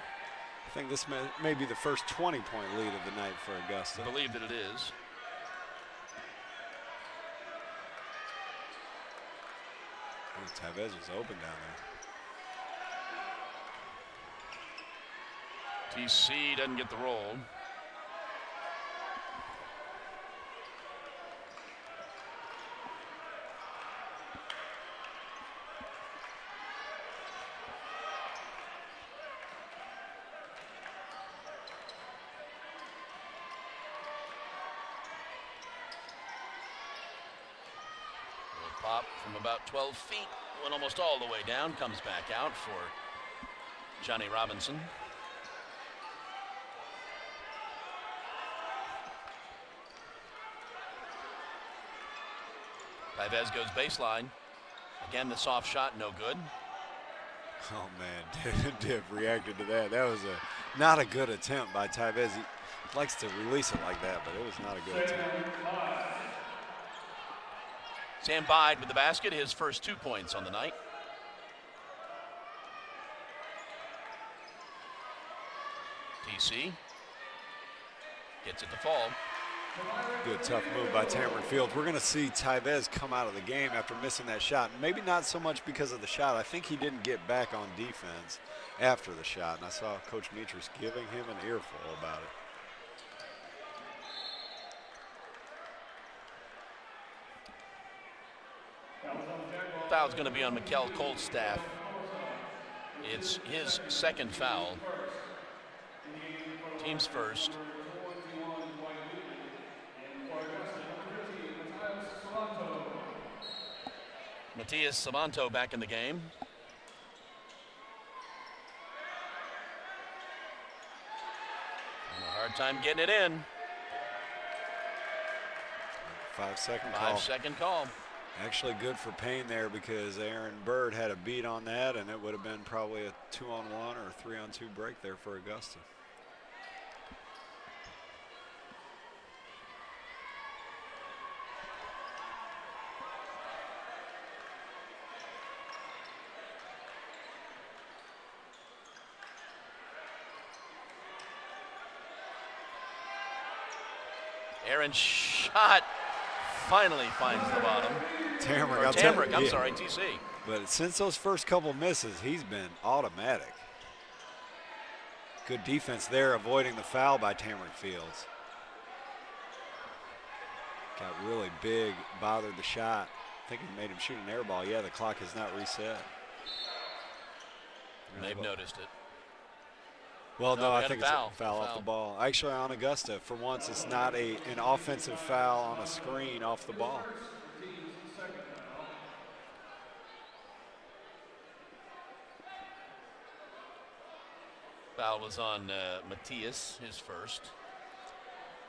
I think this may be the first 20-point lead of the night for Augusta. I believe that it is. Oh, Tyvez was open down there. TC doesn't get the roll. Pop from about 12 feet, went almost all the way down, comes back out for Johnny Robinson. Tyvez goes baseline. Again, the soft shot, no good. Oh man, Div reacted to that. That was not a good attempt by Tyvez. He likes to release it like that, but it was not a good attempt. Sam Bide with the basket, his first 2 points on the night. TC gets it to fall. Good tough move by Tamarick Fields. We're going to see Tyvez come out of the game after missing that shot. Maybe not so much because of the shot. I think he didn't get back on defense after the shot, and I saw Coach Metris giving him an earful about it. Foul's going to be on Mikkel Colstaff. It's his second foul. Team's first. Matias Savanto back in the game. And a hard time getting it in. 5-second call. 5-second call. Actually good for Paine there because Aaron Bird had a beat on that, and it would have been probably a 2-on-1 or a 3-on-2 break there for Augusta. Aaron's shot finally finds the bottom. Tamarick, I'm sorry, TC. But since those first couple misses, he's been automatic. Good defense there, avoiding the foul by Tamarick Fields. Got really big, bothered the shot. I think it made him shoot an air ball. Yeah, the clock has not reset. They've noticed it. Well, no, we I got think a it's foul. a foul off the ball. Actually, on Augusta, for once, it's not an offensive foul on a screen off the ball. Foul was on Matthias, his first.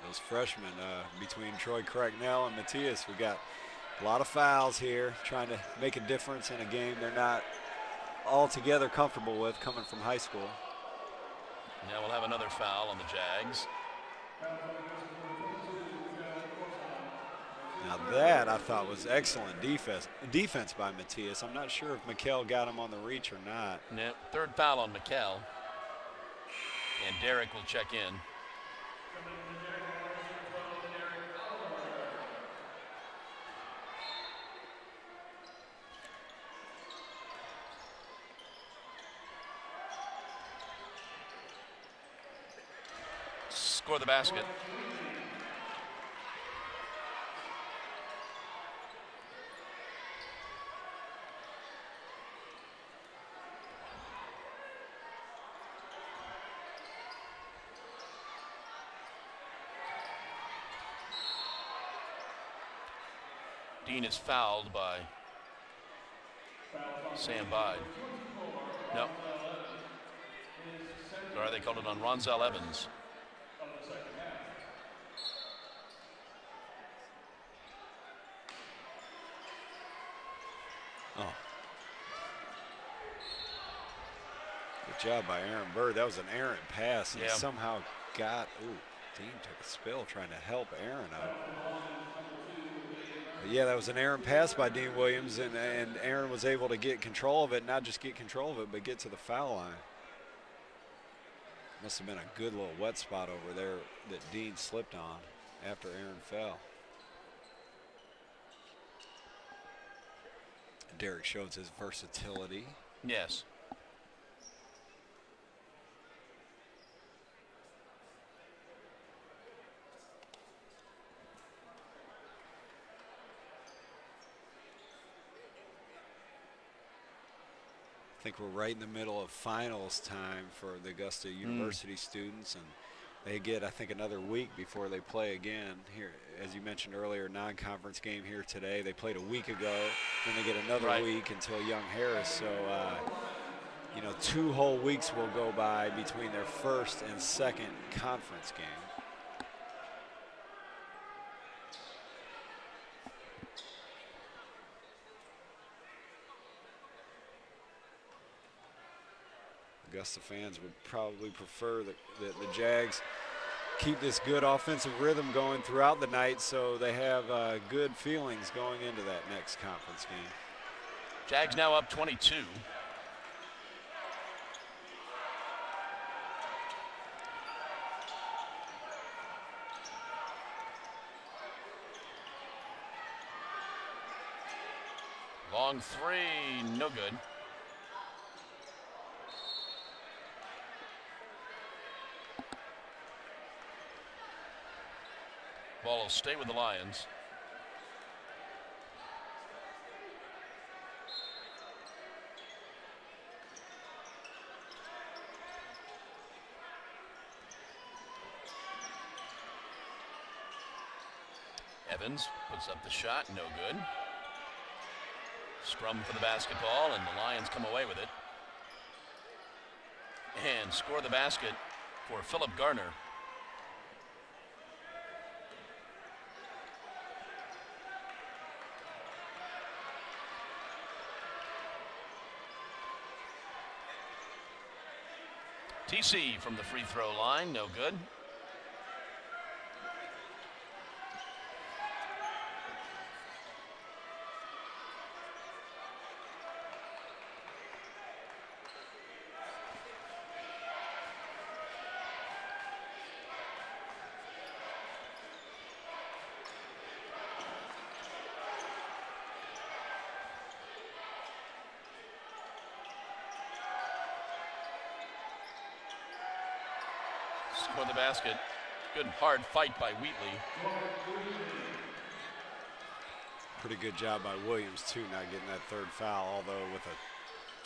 Those freshmen between Troy Cracknell and Matthias, we got a lot of fouls here, trying to make a difference in a game they're not altogether comfortable with coming from high school. Now we'll have another foul on the Jags. Now that I thought was excellent defense by Matthias. I'm not sure if Mikkel got him on the reach or not. No, third foul on Mikkel. And Derek will check in. Score the basket. Dean is fouled by Sam Bide. No. Sorry, they called it on Ronzel Evans. Oh. Good job by Aaron Bird. That was an errant pass, and somehow got, Dean took a spill trying to help Aaron out. But yeah, that was an errant pass by Dean Williams, and Aaron was able to get control of it, not just get control of it, but get to the foul line. Must have been a good little wet spot over there that Dean slipped on after Aaron fell. Derek shows his versatility. Yes. I think we're right in the middle of finals time for the Augusta University students, and they get, I think, another week before they play again. Here, as you mentioned earlier, non-conference game here today. They played a week ago, then they get another week until Young Harris. So, you know, 2 whole weeks will go by between their first and second conference game. Augusta fans would probably prefer that the Jags keep this good offensive rhythm going throughout the night, so they have good feelings going into that next conference game. Jags now up 22. Long three, no good. Ball will stay with the Lions. Evans puts up the shot, no good. Scrum for the basketball, and the Lions come away with it. And score the basket for Philip Garner. TC from the free throw line, no good. For the basket. Good hard fight by Wheatley. Pretty good job by Williams, too, not getting that third foul, although with a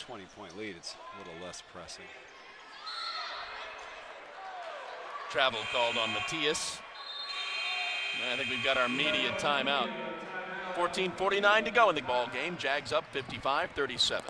20-point lead, it's a little less pressing. Travel called on Matias. I think we've got our media timeout. 14:49 to go in the ball game. Jags up 55-37.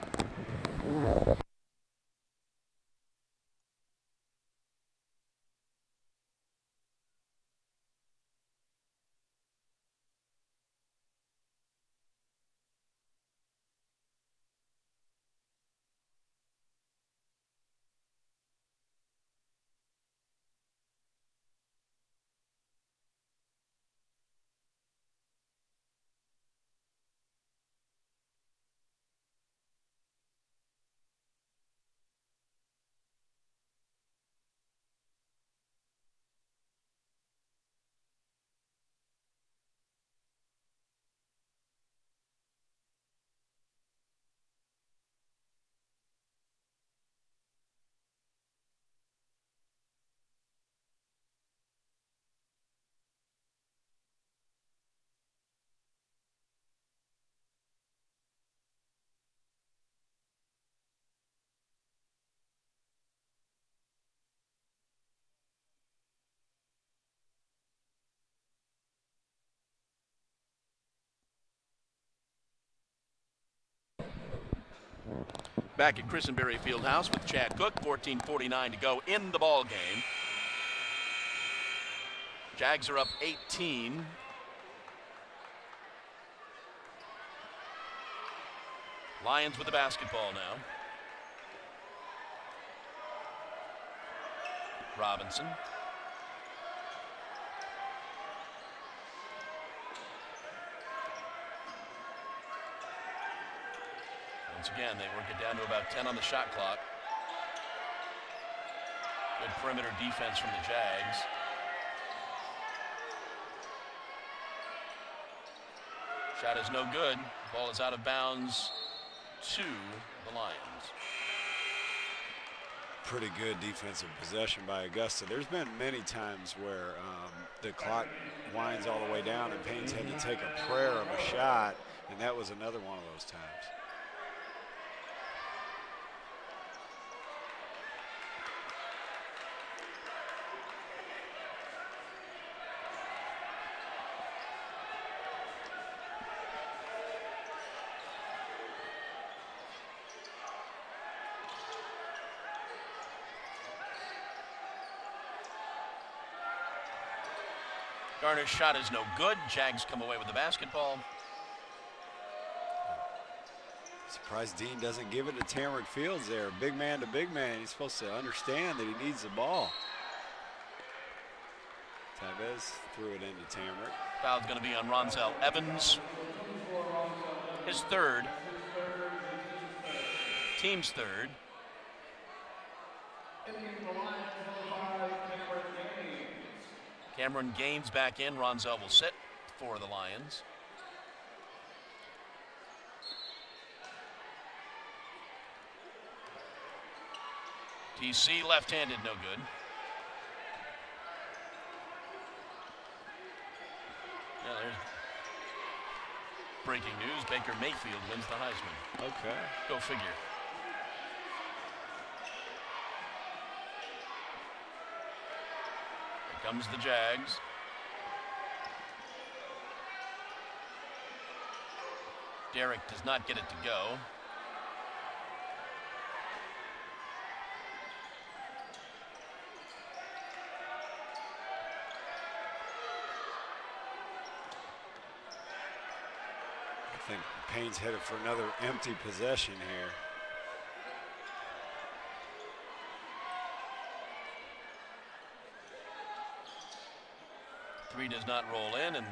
Back at Christenberry Fieldhouse with Chad Cook. 14:49 to go in the ball game. Jags are up 18. Lions with the basketball now. Robinson. Once again, they work it down to about 10 on the shot clock. Good perimeter defense from the Jags. Shot is no good. Ball is out of bounds to the Lions. Pretty good defensive possession by Augusta. There's been many times where the clock winds all the way down and Paine's had to take a prayer of a shot, and that was another one of those times. Garner's shot is no good. Jags come away with the basketball. Surprised Dean doesn't give it to Tamarick Fields there. Big man to big man. He's supposed to understand that he needs the ball. Tavez threw it into Tamarick. Foul's going to be on Ronzel Evans. His third. Team's third. Cameron Gaines back in. Ronzel will sit for the Lions. TC left-handed, no good. Yeah, there's breaking news. Baker Mayfield wins the Heisman. Okay. Go figure. Here comes the Jags. Derrick does not get it to go. I think Paine's headed for another empty possession here. Three does not roll in, and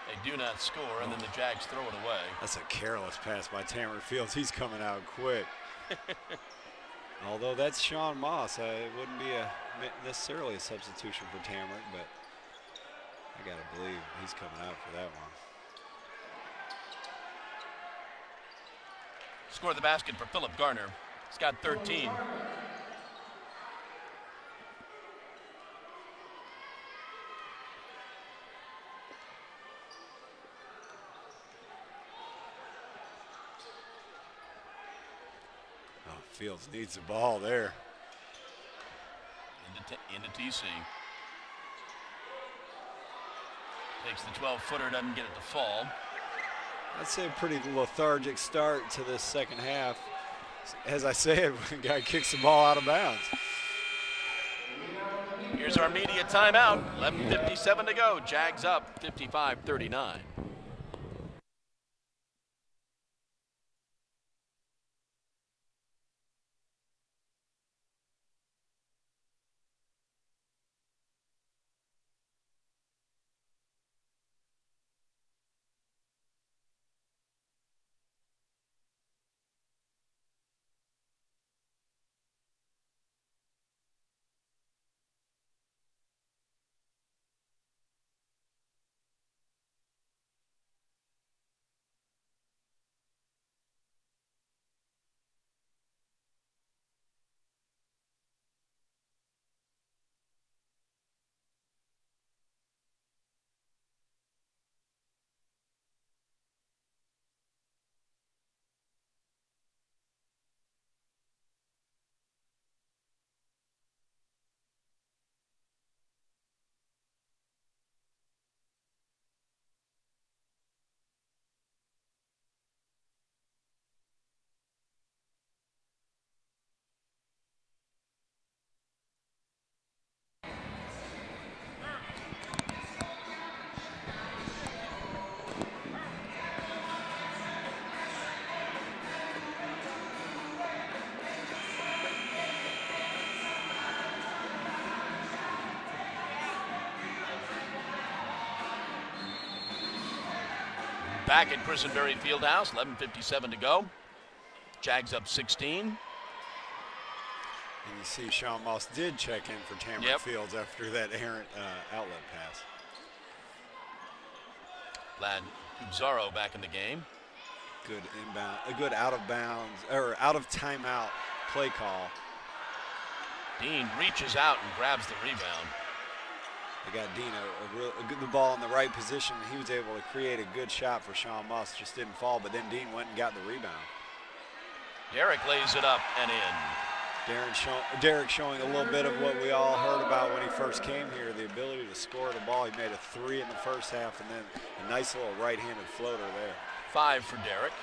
they do not score, and then the Jags throw it away. That's a careless pass by Tamarick Fields. He's coming out quick. Although that's Sean Moss, it wouldn't be necessarily a substitution for Tamarick, but I got to believe he's coming out for that one. Scored the basket for Philip Garner. He's got 13. Oh, Fields needs the ball there. Into TC. Takes the 12-footer, doesn't get it to fall. I'd say a pretty lethargic start to this second half. As I said, when the guy kicks the ball out of bounds. Here's our media timeout. 11:57 to go. Jags up 55-39. Back at Christenberry Fieldhouse, 11:57 to go. Jags up 16. And you see Sean Moss did check in for Tamarick Fields after that errant outlet pass. Vlad Ubzaro back in the game. Good inbound, a good out of bounds, or out of timeout play call. Dean reaches out and grabs the rebound. They got Dean the ball in the right position. He was able to create a good shot for Sean Moss, just didn't fall, but then Dean went and got the rebound. Derek lays it up and in. Derek showing a little bit of what we all heard about when he first came here, the ability to score the ball. He made a 3 in the first half and then a nice little right-handed floater there. 5 for Derek.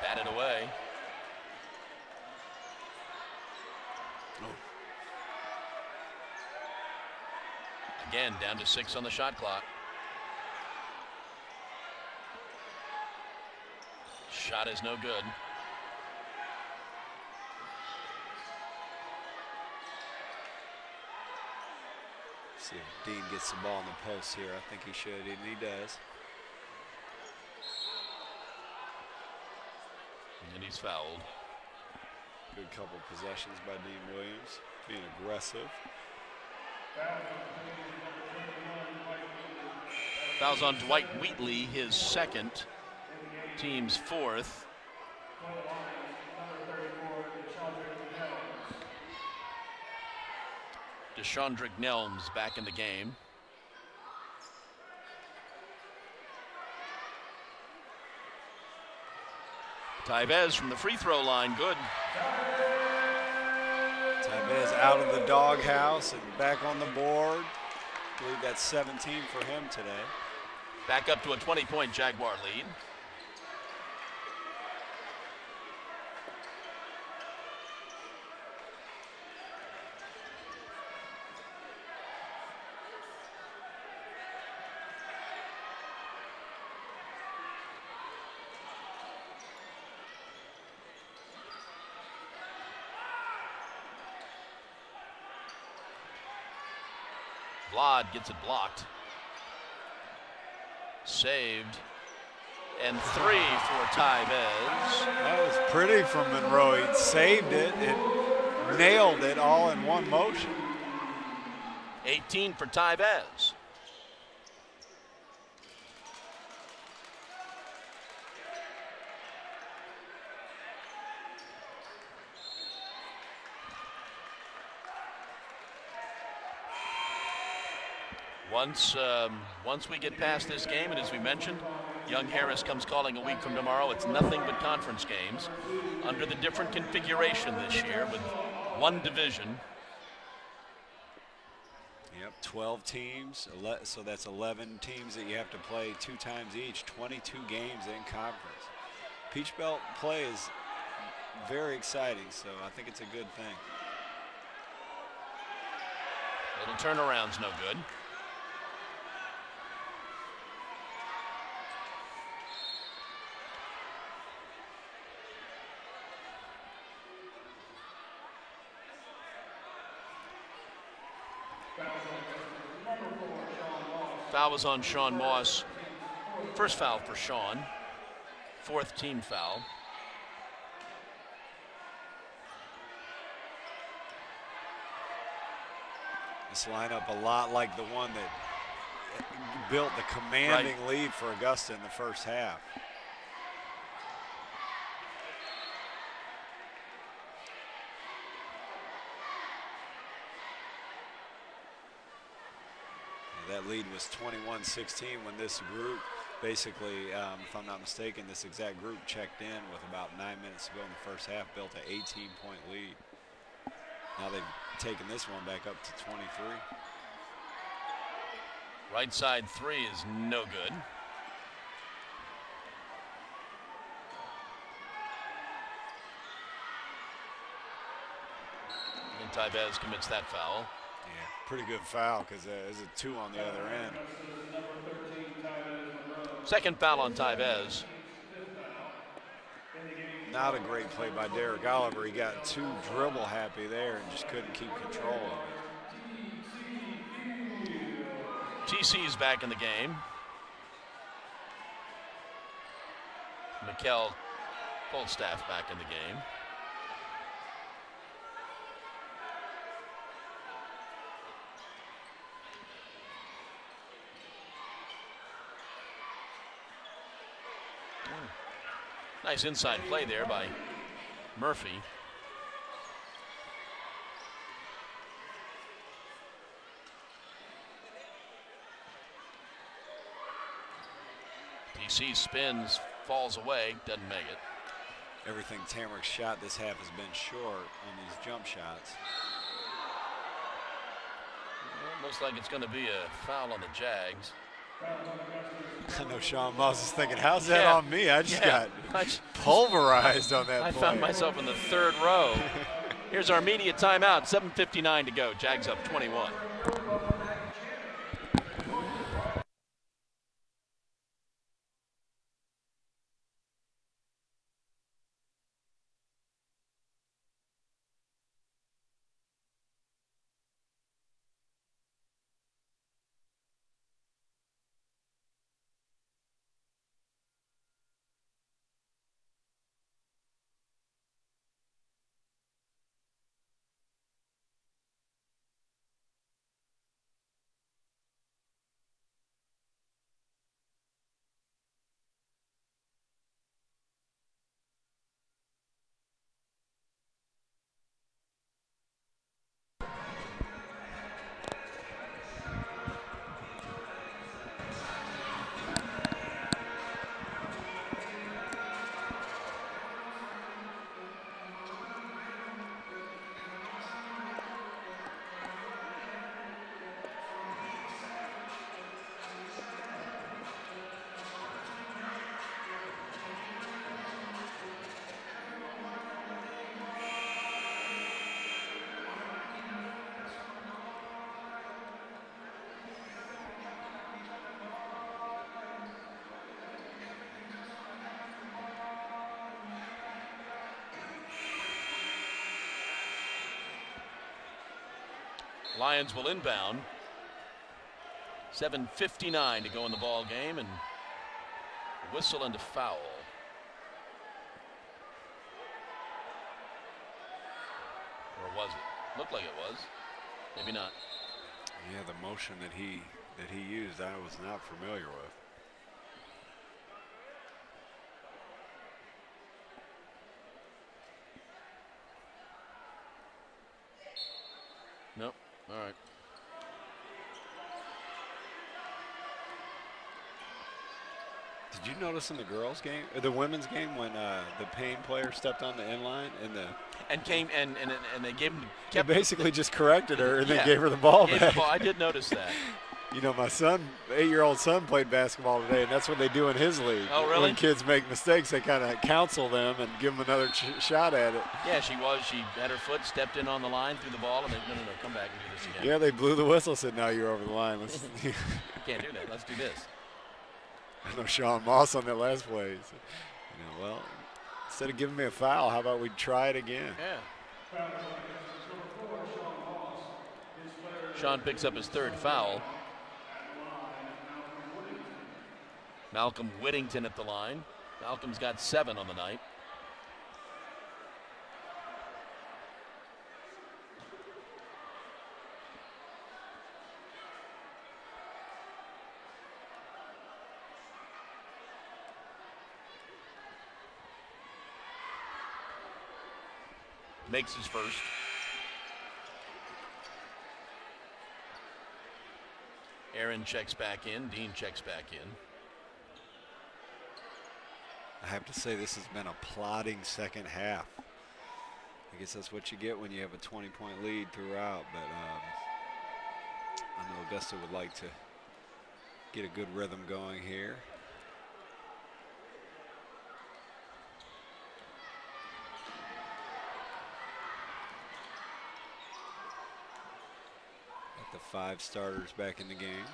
Batted away. Again, down to 6 on the shot clock. Shot is no good. See if Dean gets the ball in the post here. I think he should, and he does. And he's fouled. Good couple possessions by Dean Williams, being aggressive. Fouls on Dwight Wheatley, his second, team's 4th. Deshaundrick Nelms back in the game. Tyvez from the free throw line, good. Tyvez out of the doghouse and back on the board. I believe that's 17 for him today. Back up to a 20-point Jaguar lead. Vlad gets it blocked. Saved. And 3 for Tyvez. That was pretty from Monroe. He saved it and nailed it all in one motion. 18 for Tyvez. Once we get past this game, and as we mentioned, Young Harris comes calling a week from tomorrow. It's nothing but conference games under the different configuration this year with one division. Yep, 12 teams, so that's 11 teams that you have to play 2 times each, 22 games in conference. Peach Belt play is very exciting, so I think it's a good thing. Little turnaround's no good. Foul was on Sean Moss. First foul for Sean. 4th team foul. This lineup a lot like the one that built the commanding lead for Augusta in the first half. That lead was 21-16 when this group basically, if I'm not mistaken, this exact group checked in with about 9 minutes to go in the first half, built an 18-point lead. Now they've taken this one back up to 23. Right side 3 is no good. And Tybez commits that foul. Yeah, pretty good foul because there's a 2 on the other end. Second foul on Tybez. Not a great play by Derek Oliver. He got too dribble happy there and just couldn't keep control of it. TC's back in the game. Mikkel Goldstaff back in the game. Nice inside play there by Murphy. DC spins, falls away, doesn't make it. Everything Tamarick's shot this half has been short on these jump shots. Well, looks like it's going to be a foul on the Jags. I know Sean Moss is thinking, how's that on me? I just got pulverized on that play. I found myself in the 3rd row. Here's our media timeout, 7:59 to go. Jags up 21. Lions will inbound. 7:59 to go in the ball game, and whistle and a foul. Or was it? Looked like it was. Maybe not. Yeah, the motion that he used, I was not familiar with. Nope. All right. Did you notice in the girls' game, or the women's game, when the Paine player stepped on the end line in the and came and they gave him. They basically just corrected her and Yeah. then gave her the ball back. I did notice that. You know, my son, 8-year-old son, played basketball today, and that's what they do in his league. Oh, really? When kids make mistakes, they kind of counsel them and give them another shot at it. Yeah, she had her foot, stepped in on the line, threw the ball, and they no, come back and do this again. Yeah, they blew the whistle, said, now you're over the line. Can't do that. Let's do this. I know Sean Moss on that last play. He said, well, instead of giving me a foul, how about we try it again? Yeah. Sean picks up his third foul. Malcolm Whittington at the line. Malcolm's got 7 on the night. Makes his first. Aaron checks back in. Dean checks back in. I have to say this has been a plodding second half. I guess that's what you get when you have a 20-point lead throughout, but I know Augusta would like to get a good rhythm going here. Got the 5 starters back in the game.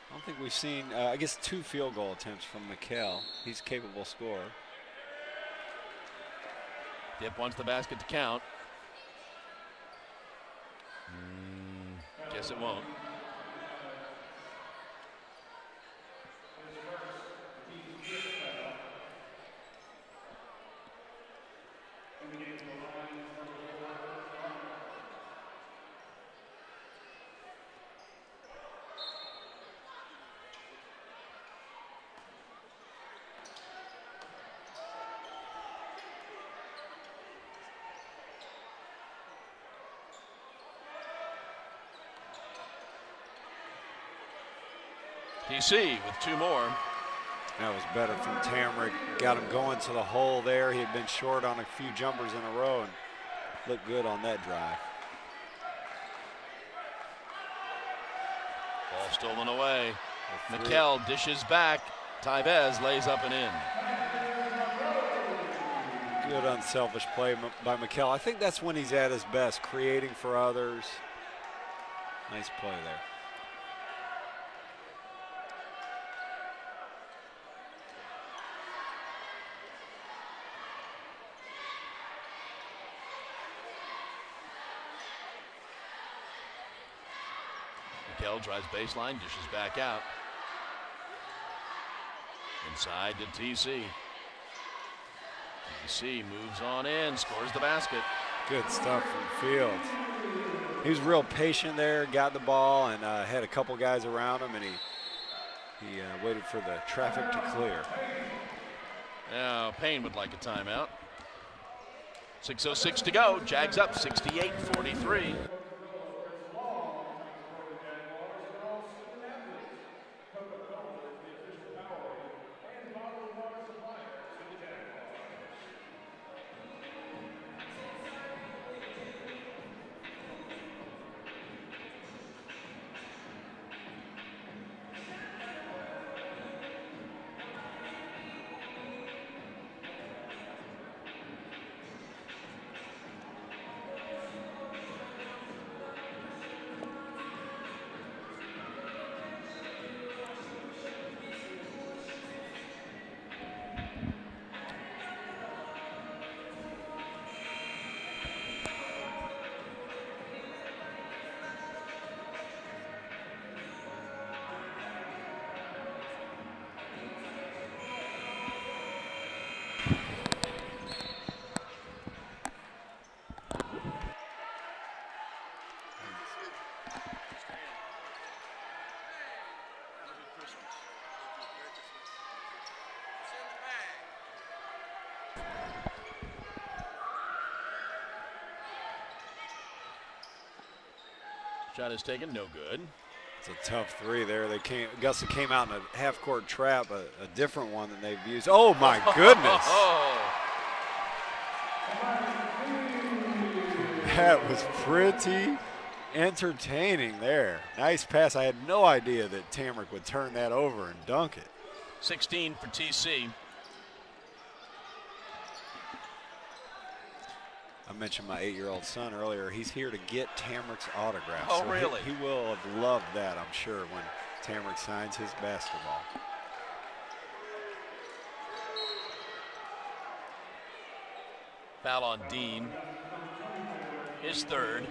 I don't think we've seen, I guess, 2 field goal attempts from Mikkel. He's a capable scorer. Dip wants the basket to count. Guess it won't. DC with 2 more. That was better from Tamrick. Got him going to the hole there. He had been short on a few jumpers in a row and looked good on that drive. Ball stolen away. Mikkel dishes back. Tyvez lays up and in. Good unselfish play by Mikkel. I think that's when he's at his best, creating for others. Nice play there. Mikkel drives baseline, dishes back out. Inside to TC. TC moves on in, scores the basket. Good stuff from Fields. He was real patient there, got the ball, and had a couple guys around him, and he waited for the traffic to clear. Now Paine would like a timeout. 6:06 to go. Jags up 68-43. Shot is taken, no good. It's a tough 3 there. Augusta came out in a half-court trap, a different one than they've used. Oh my goodness! That was pretty entertaining there. Nice pass. I had no idea that Tamrick would turn that over and dunk it. 16 for TC. I mentioned my 8-year-old son earlier. He's here to get Tamrick's autograph. Oh, so really? He will have loved that, I'm sure, when Tamrick signs his basketball. Foul on Dean. His third.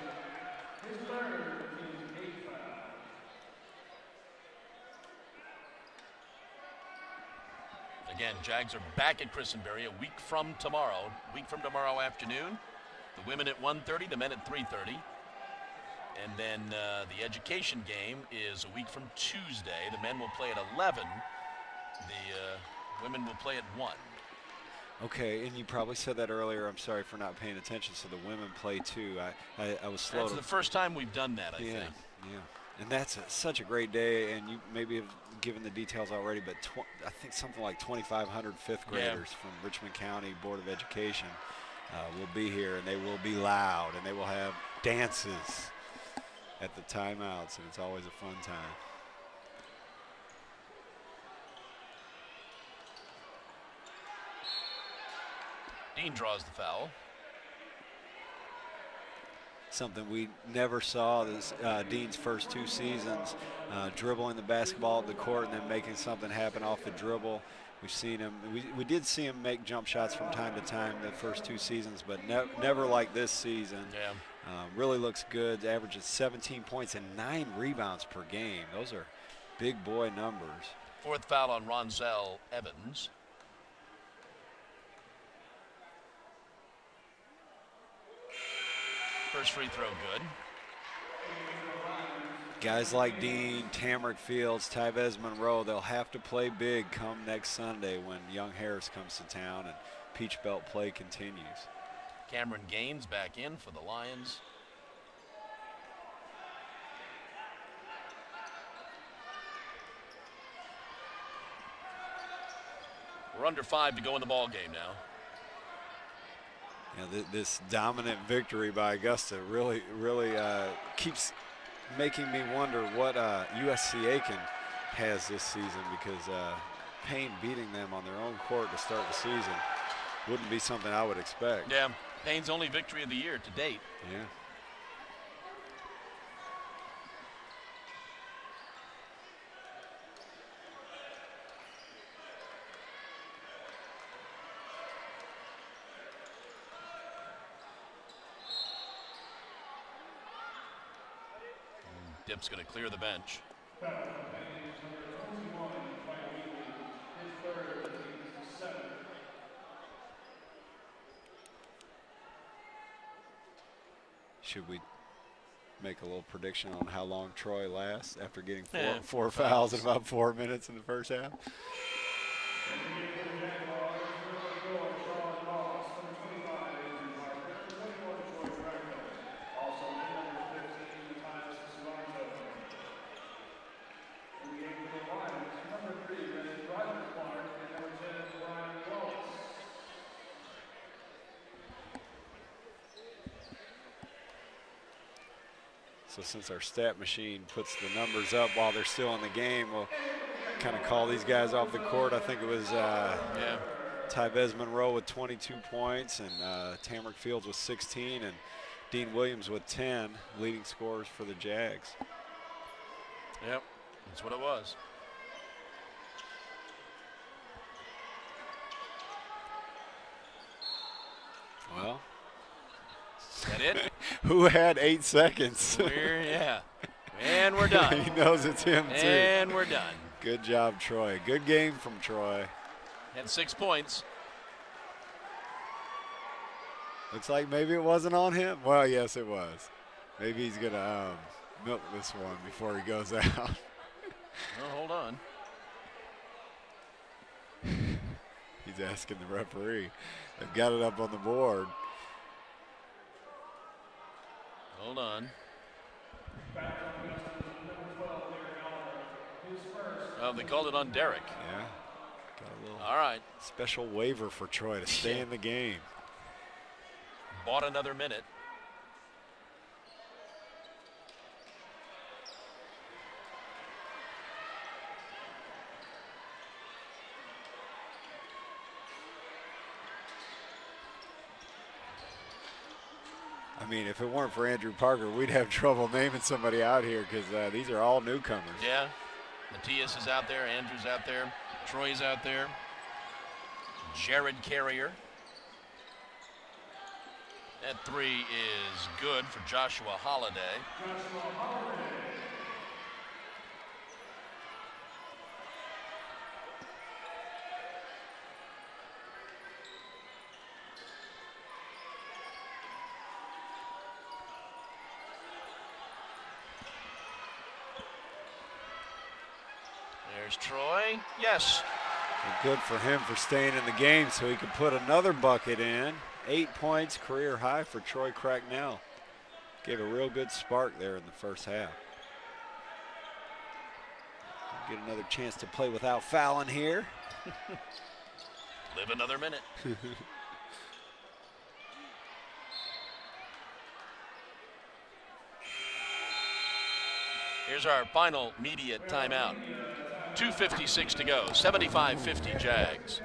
Again, Jags are back at Christenberry a week from tomorrow. Afternoon. The women at 1:30, the men at 3:30. And then the education game is a week from Tuesday. The men will play at 11. The women will play at 1. Okay, and you probably said that earlier. I'm sorry for not paying attention. So the women play too. I was slow. That's the first time we've done that, I think. Yeah. And that's such a great day, and you maybe have given the details already, but I think something like 2,500 fifth graders from Richmond County Board of Education will be here, and they will be loud, and they will have dances at the timeouts, and it's always a fun time. Dean draws the foul. Something we never saw this Dean's first 2 seasons, dribbling the basketball up the court and then making something happen off the dribble. We've seen him. We did see him make jump shots from time to time the first 2 seasons, but never like this season. Yeah. Really looks good. Averages 17 points and 9 rebounds per game. Those are big boy numbers. Fourth foul on Ronzel Evans. First free throw good. Guys like Dean, Tamrick Fields, Tyvez Monroe, they'll have to play big come next Sunday when Young Harris comes to town and Peach Belt play continues. Cameron Gaines back in for the Lions. We're under 5 to go in the ball game now. This dominant victory by Augusta really keeps making me wonder what USC Aiken has this season, because Paine beating them on their own court to start the season wouldn't be something I would expect. Yeah, Paine's only victory of the year to date. Yeah. Dip's going to clear the bench. Should we make a little prediction on how long Troy lasts after getting four four fouls in about 4 minutes in the first half? So since our stat machine puts the numbers up while they're still in the game, we'll kind of call these guys off the court. I think it was Tyvez Monroe with 22 points and Tamrick Fields with 16 and Dean Williams with 10, leading scorers for the Jags. Yep, that's what it was. Well, is that it? Who had 8 seconds? And we're done. He knows it's him too. And we're done. Good job, Troy. Good game from Troy. Had 6 points. Looks like maybe it wasn't on him. Well, yes, it was. Maybe he's going to milk this one before he goes out. Well, hold on. He's asking the referee. They've got it up on the board. Hold on. Oh, they called it on Derek. Yeah. Got a little all right. Special waiver for Troy to stay in the game. Bought another minute. mean, if it weren't for Andrew Parker, we'd have trouble naming somebody out here because these are all newcomers. Yeah. Matthias is out there. Andrew's out there. Troy's out there. Jared Carrier. That three is good for Joshua Holiday. There's Troy. Yes. And good for him for staying in the game so he could put another bucket in. 8 points, career high for Troy Cracknell. Gave a real good spark there in the first half. Get another chance to play without fouling here. Live another minute. Here's our final media timeout. 2:56 to go. 75-50 Jags.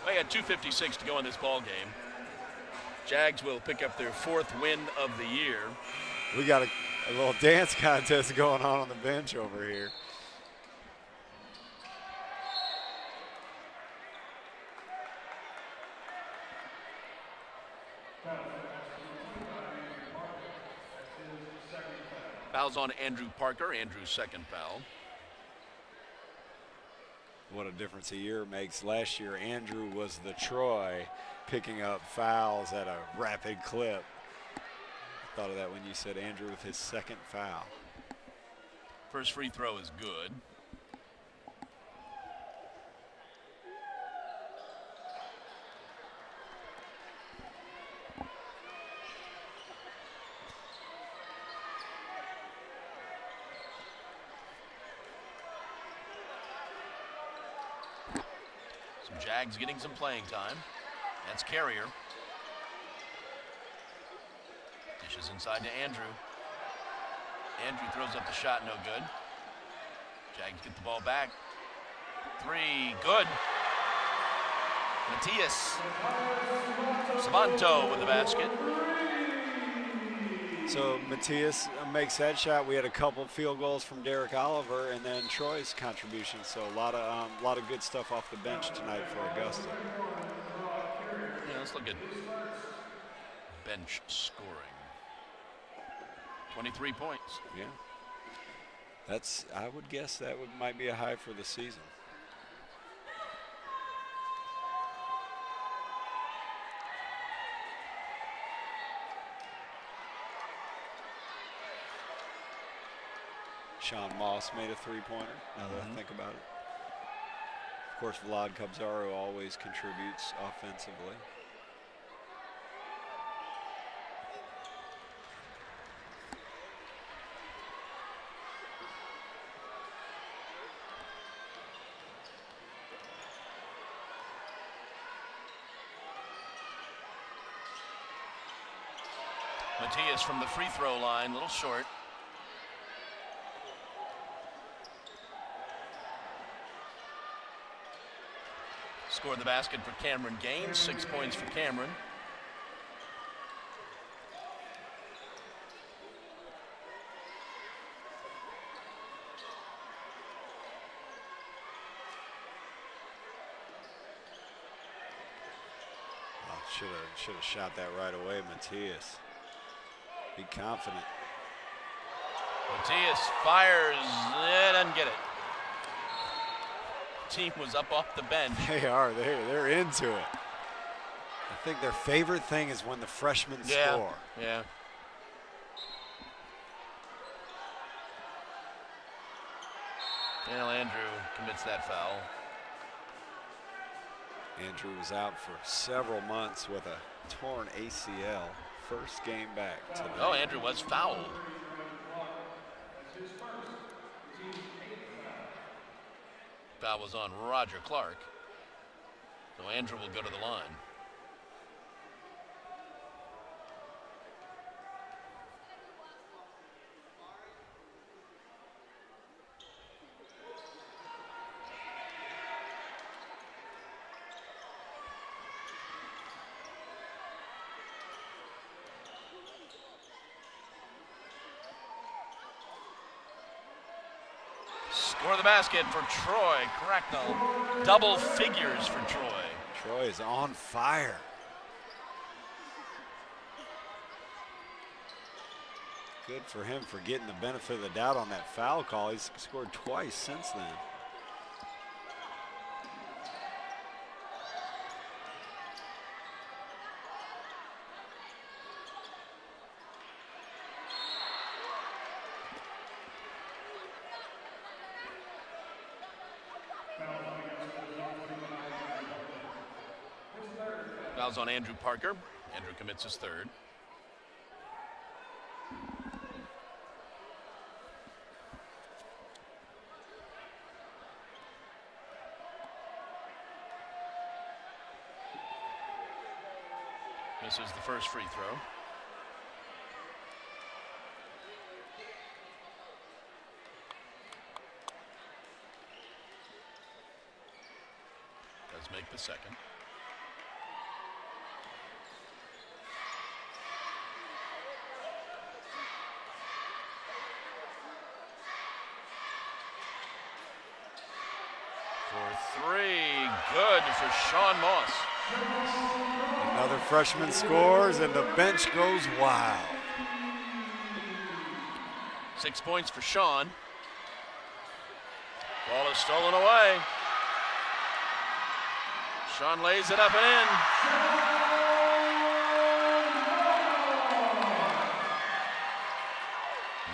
We got 2:56 to go in this ball game. Jags will pick up their 4th win of the year. We got a little dance contest going on the bench over here. Fouls on Andrew Parker. Andrew's second foul. What a difference a year makes. Last year, Andrew was the Troy, picking up fouls at a rapid clip. I thought of that when you said Andrew with his second foul. First free throw is good. Jags getting some playing time. That's Carrier. Dishes inside to Andrew. Andrew throws up the shot, no good. Jags get the ball back. Three, good. Matthias Savanto with the basket. So Matthias makes that shot. We had a couple field goals from Derek Oliver, and then Troy's contribution. So a lot of good stuff off the bench tonight for Augusta. Yeah, let's look at bench scoring. 23 points. Yeah, I would guess that might be a high for the season. Sean Moss made a three-pointer, now that I think about it. Of course, Vlad Kabzaro always contributes offensively. Matthias from the free throw line, a little short. Scored the basket for Cameron Gaines, 6 points for Cameron. Should have shot that right away, Matthias. Be confident. Matthias fires, doesn't get it. Team was up off the bench. They are. They're into it. I think their favorite thing is when the freshmen score. Yeah. Well, Andrew commits that foul. Andrew was out for several months with a torn ACL. First game back today. Oh, Andrew was fouled. Foul was on Roger Clark. So Andrew will go to the line. Score the basket for Troy. Cracknell. Double figures for Troy. Troy is on fire. Good for him for getting the benefit of the doubt on that foul call. He's scored twice since then. Fouls on Andrew Parker. Andrew commits his third. Misses the first free throw. Does make the second. For three, good for Sean Moss. Another freshman scores and the bench goes wild. 6 points for Sean. Ball is stolen away. Sean lays it up and in.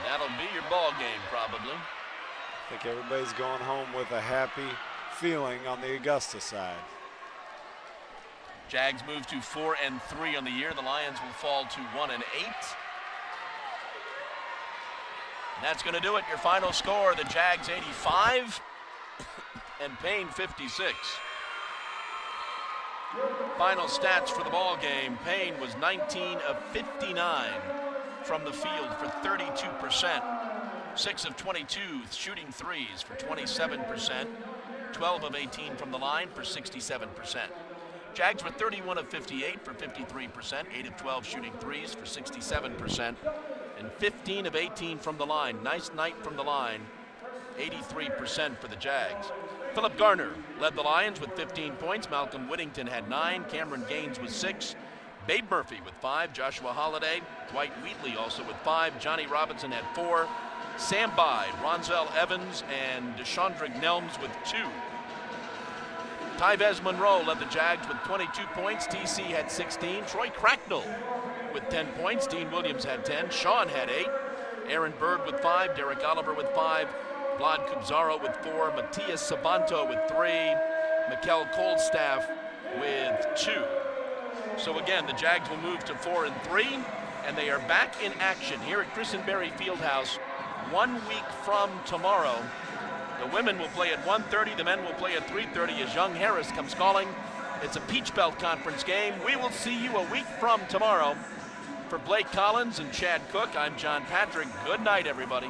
That'll be your ball game, probably. I think everybody's going home with a happy feeling on the Augusta side. Jags move to 4-3 on the year. The Lions will fall to 1-8. That's going to do it. Your final score, the Jags 85 and Paine 56. Final stats for the ball game. Paine was 19 of 59 from the field for 32%. 6 of 22 shooting threes for 27%. 12 of 18 from the line for 67%. Jags were 31 of 58 for 53%, 8 of 12 shooting threes for 67%, and 15 of 18 from the line. Nice night from the line, 83% for the Jags. Philip Garner led the Lions with 15 points. Malcolm Whittington had 9. Cameron Gaines with 6. Babe Murphy with 5. Joshua Holiday, Dwight Wheatley also with 5. Johnny Robinson had 4. Sam Bide, Ronzel Evans, and Deshandra Nelms with 2. Tyvez Monroe led the Jags with 22 points. TC had 16. Troy Cracknell with 10 points. Dean Williams had 10. Sean had 8. Aaron Bird with 5. Derek Oliver with 5. Vlad Kubzaro with 4. Matias Sabanto with 3. Mikkel Coldstaff with 2. So again, the Jags will move to 4-3, and they are back in action here at Christenberry Fieldhouse 1 week from tomorrow. The women will play at 1:30, the men will play at 3:30 as Young Harris comes calling. It's a Peach Belt Conference game. We will see you a week from tomorrow. For Blake Collins and Chad Cook, I'm John Patrick. Good night, everybody.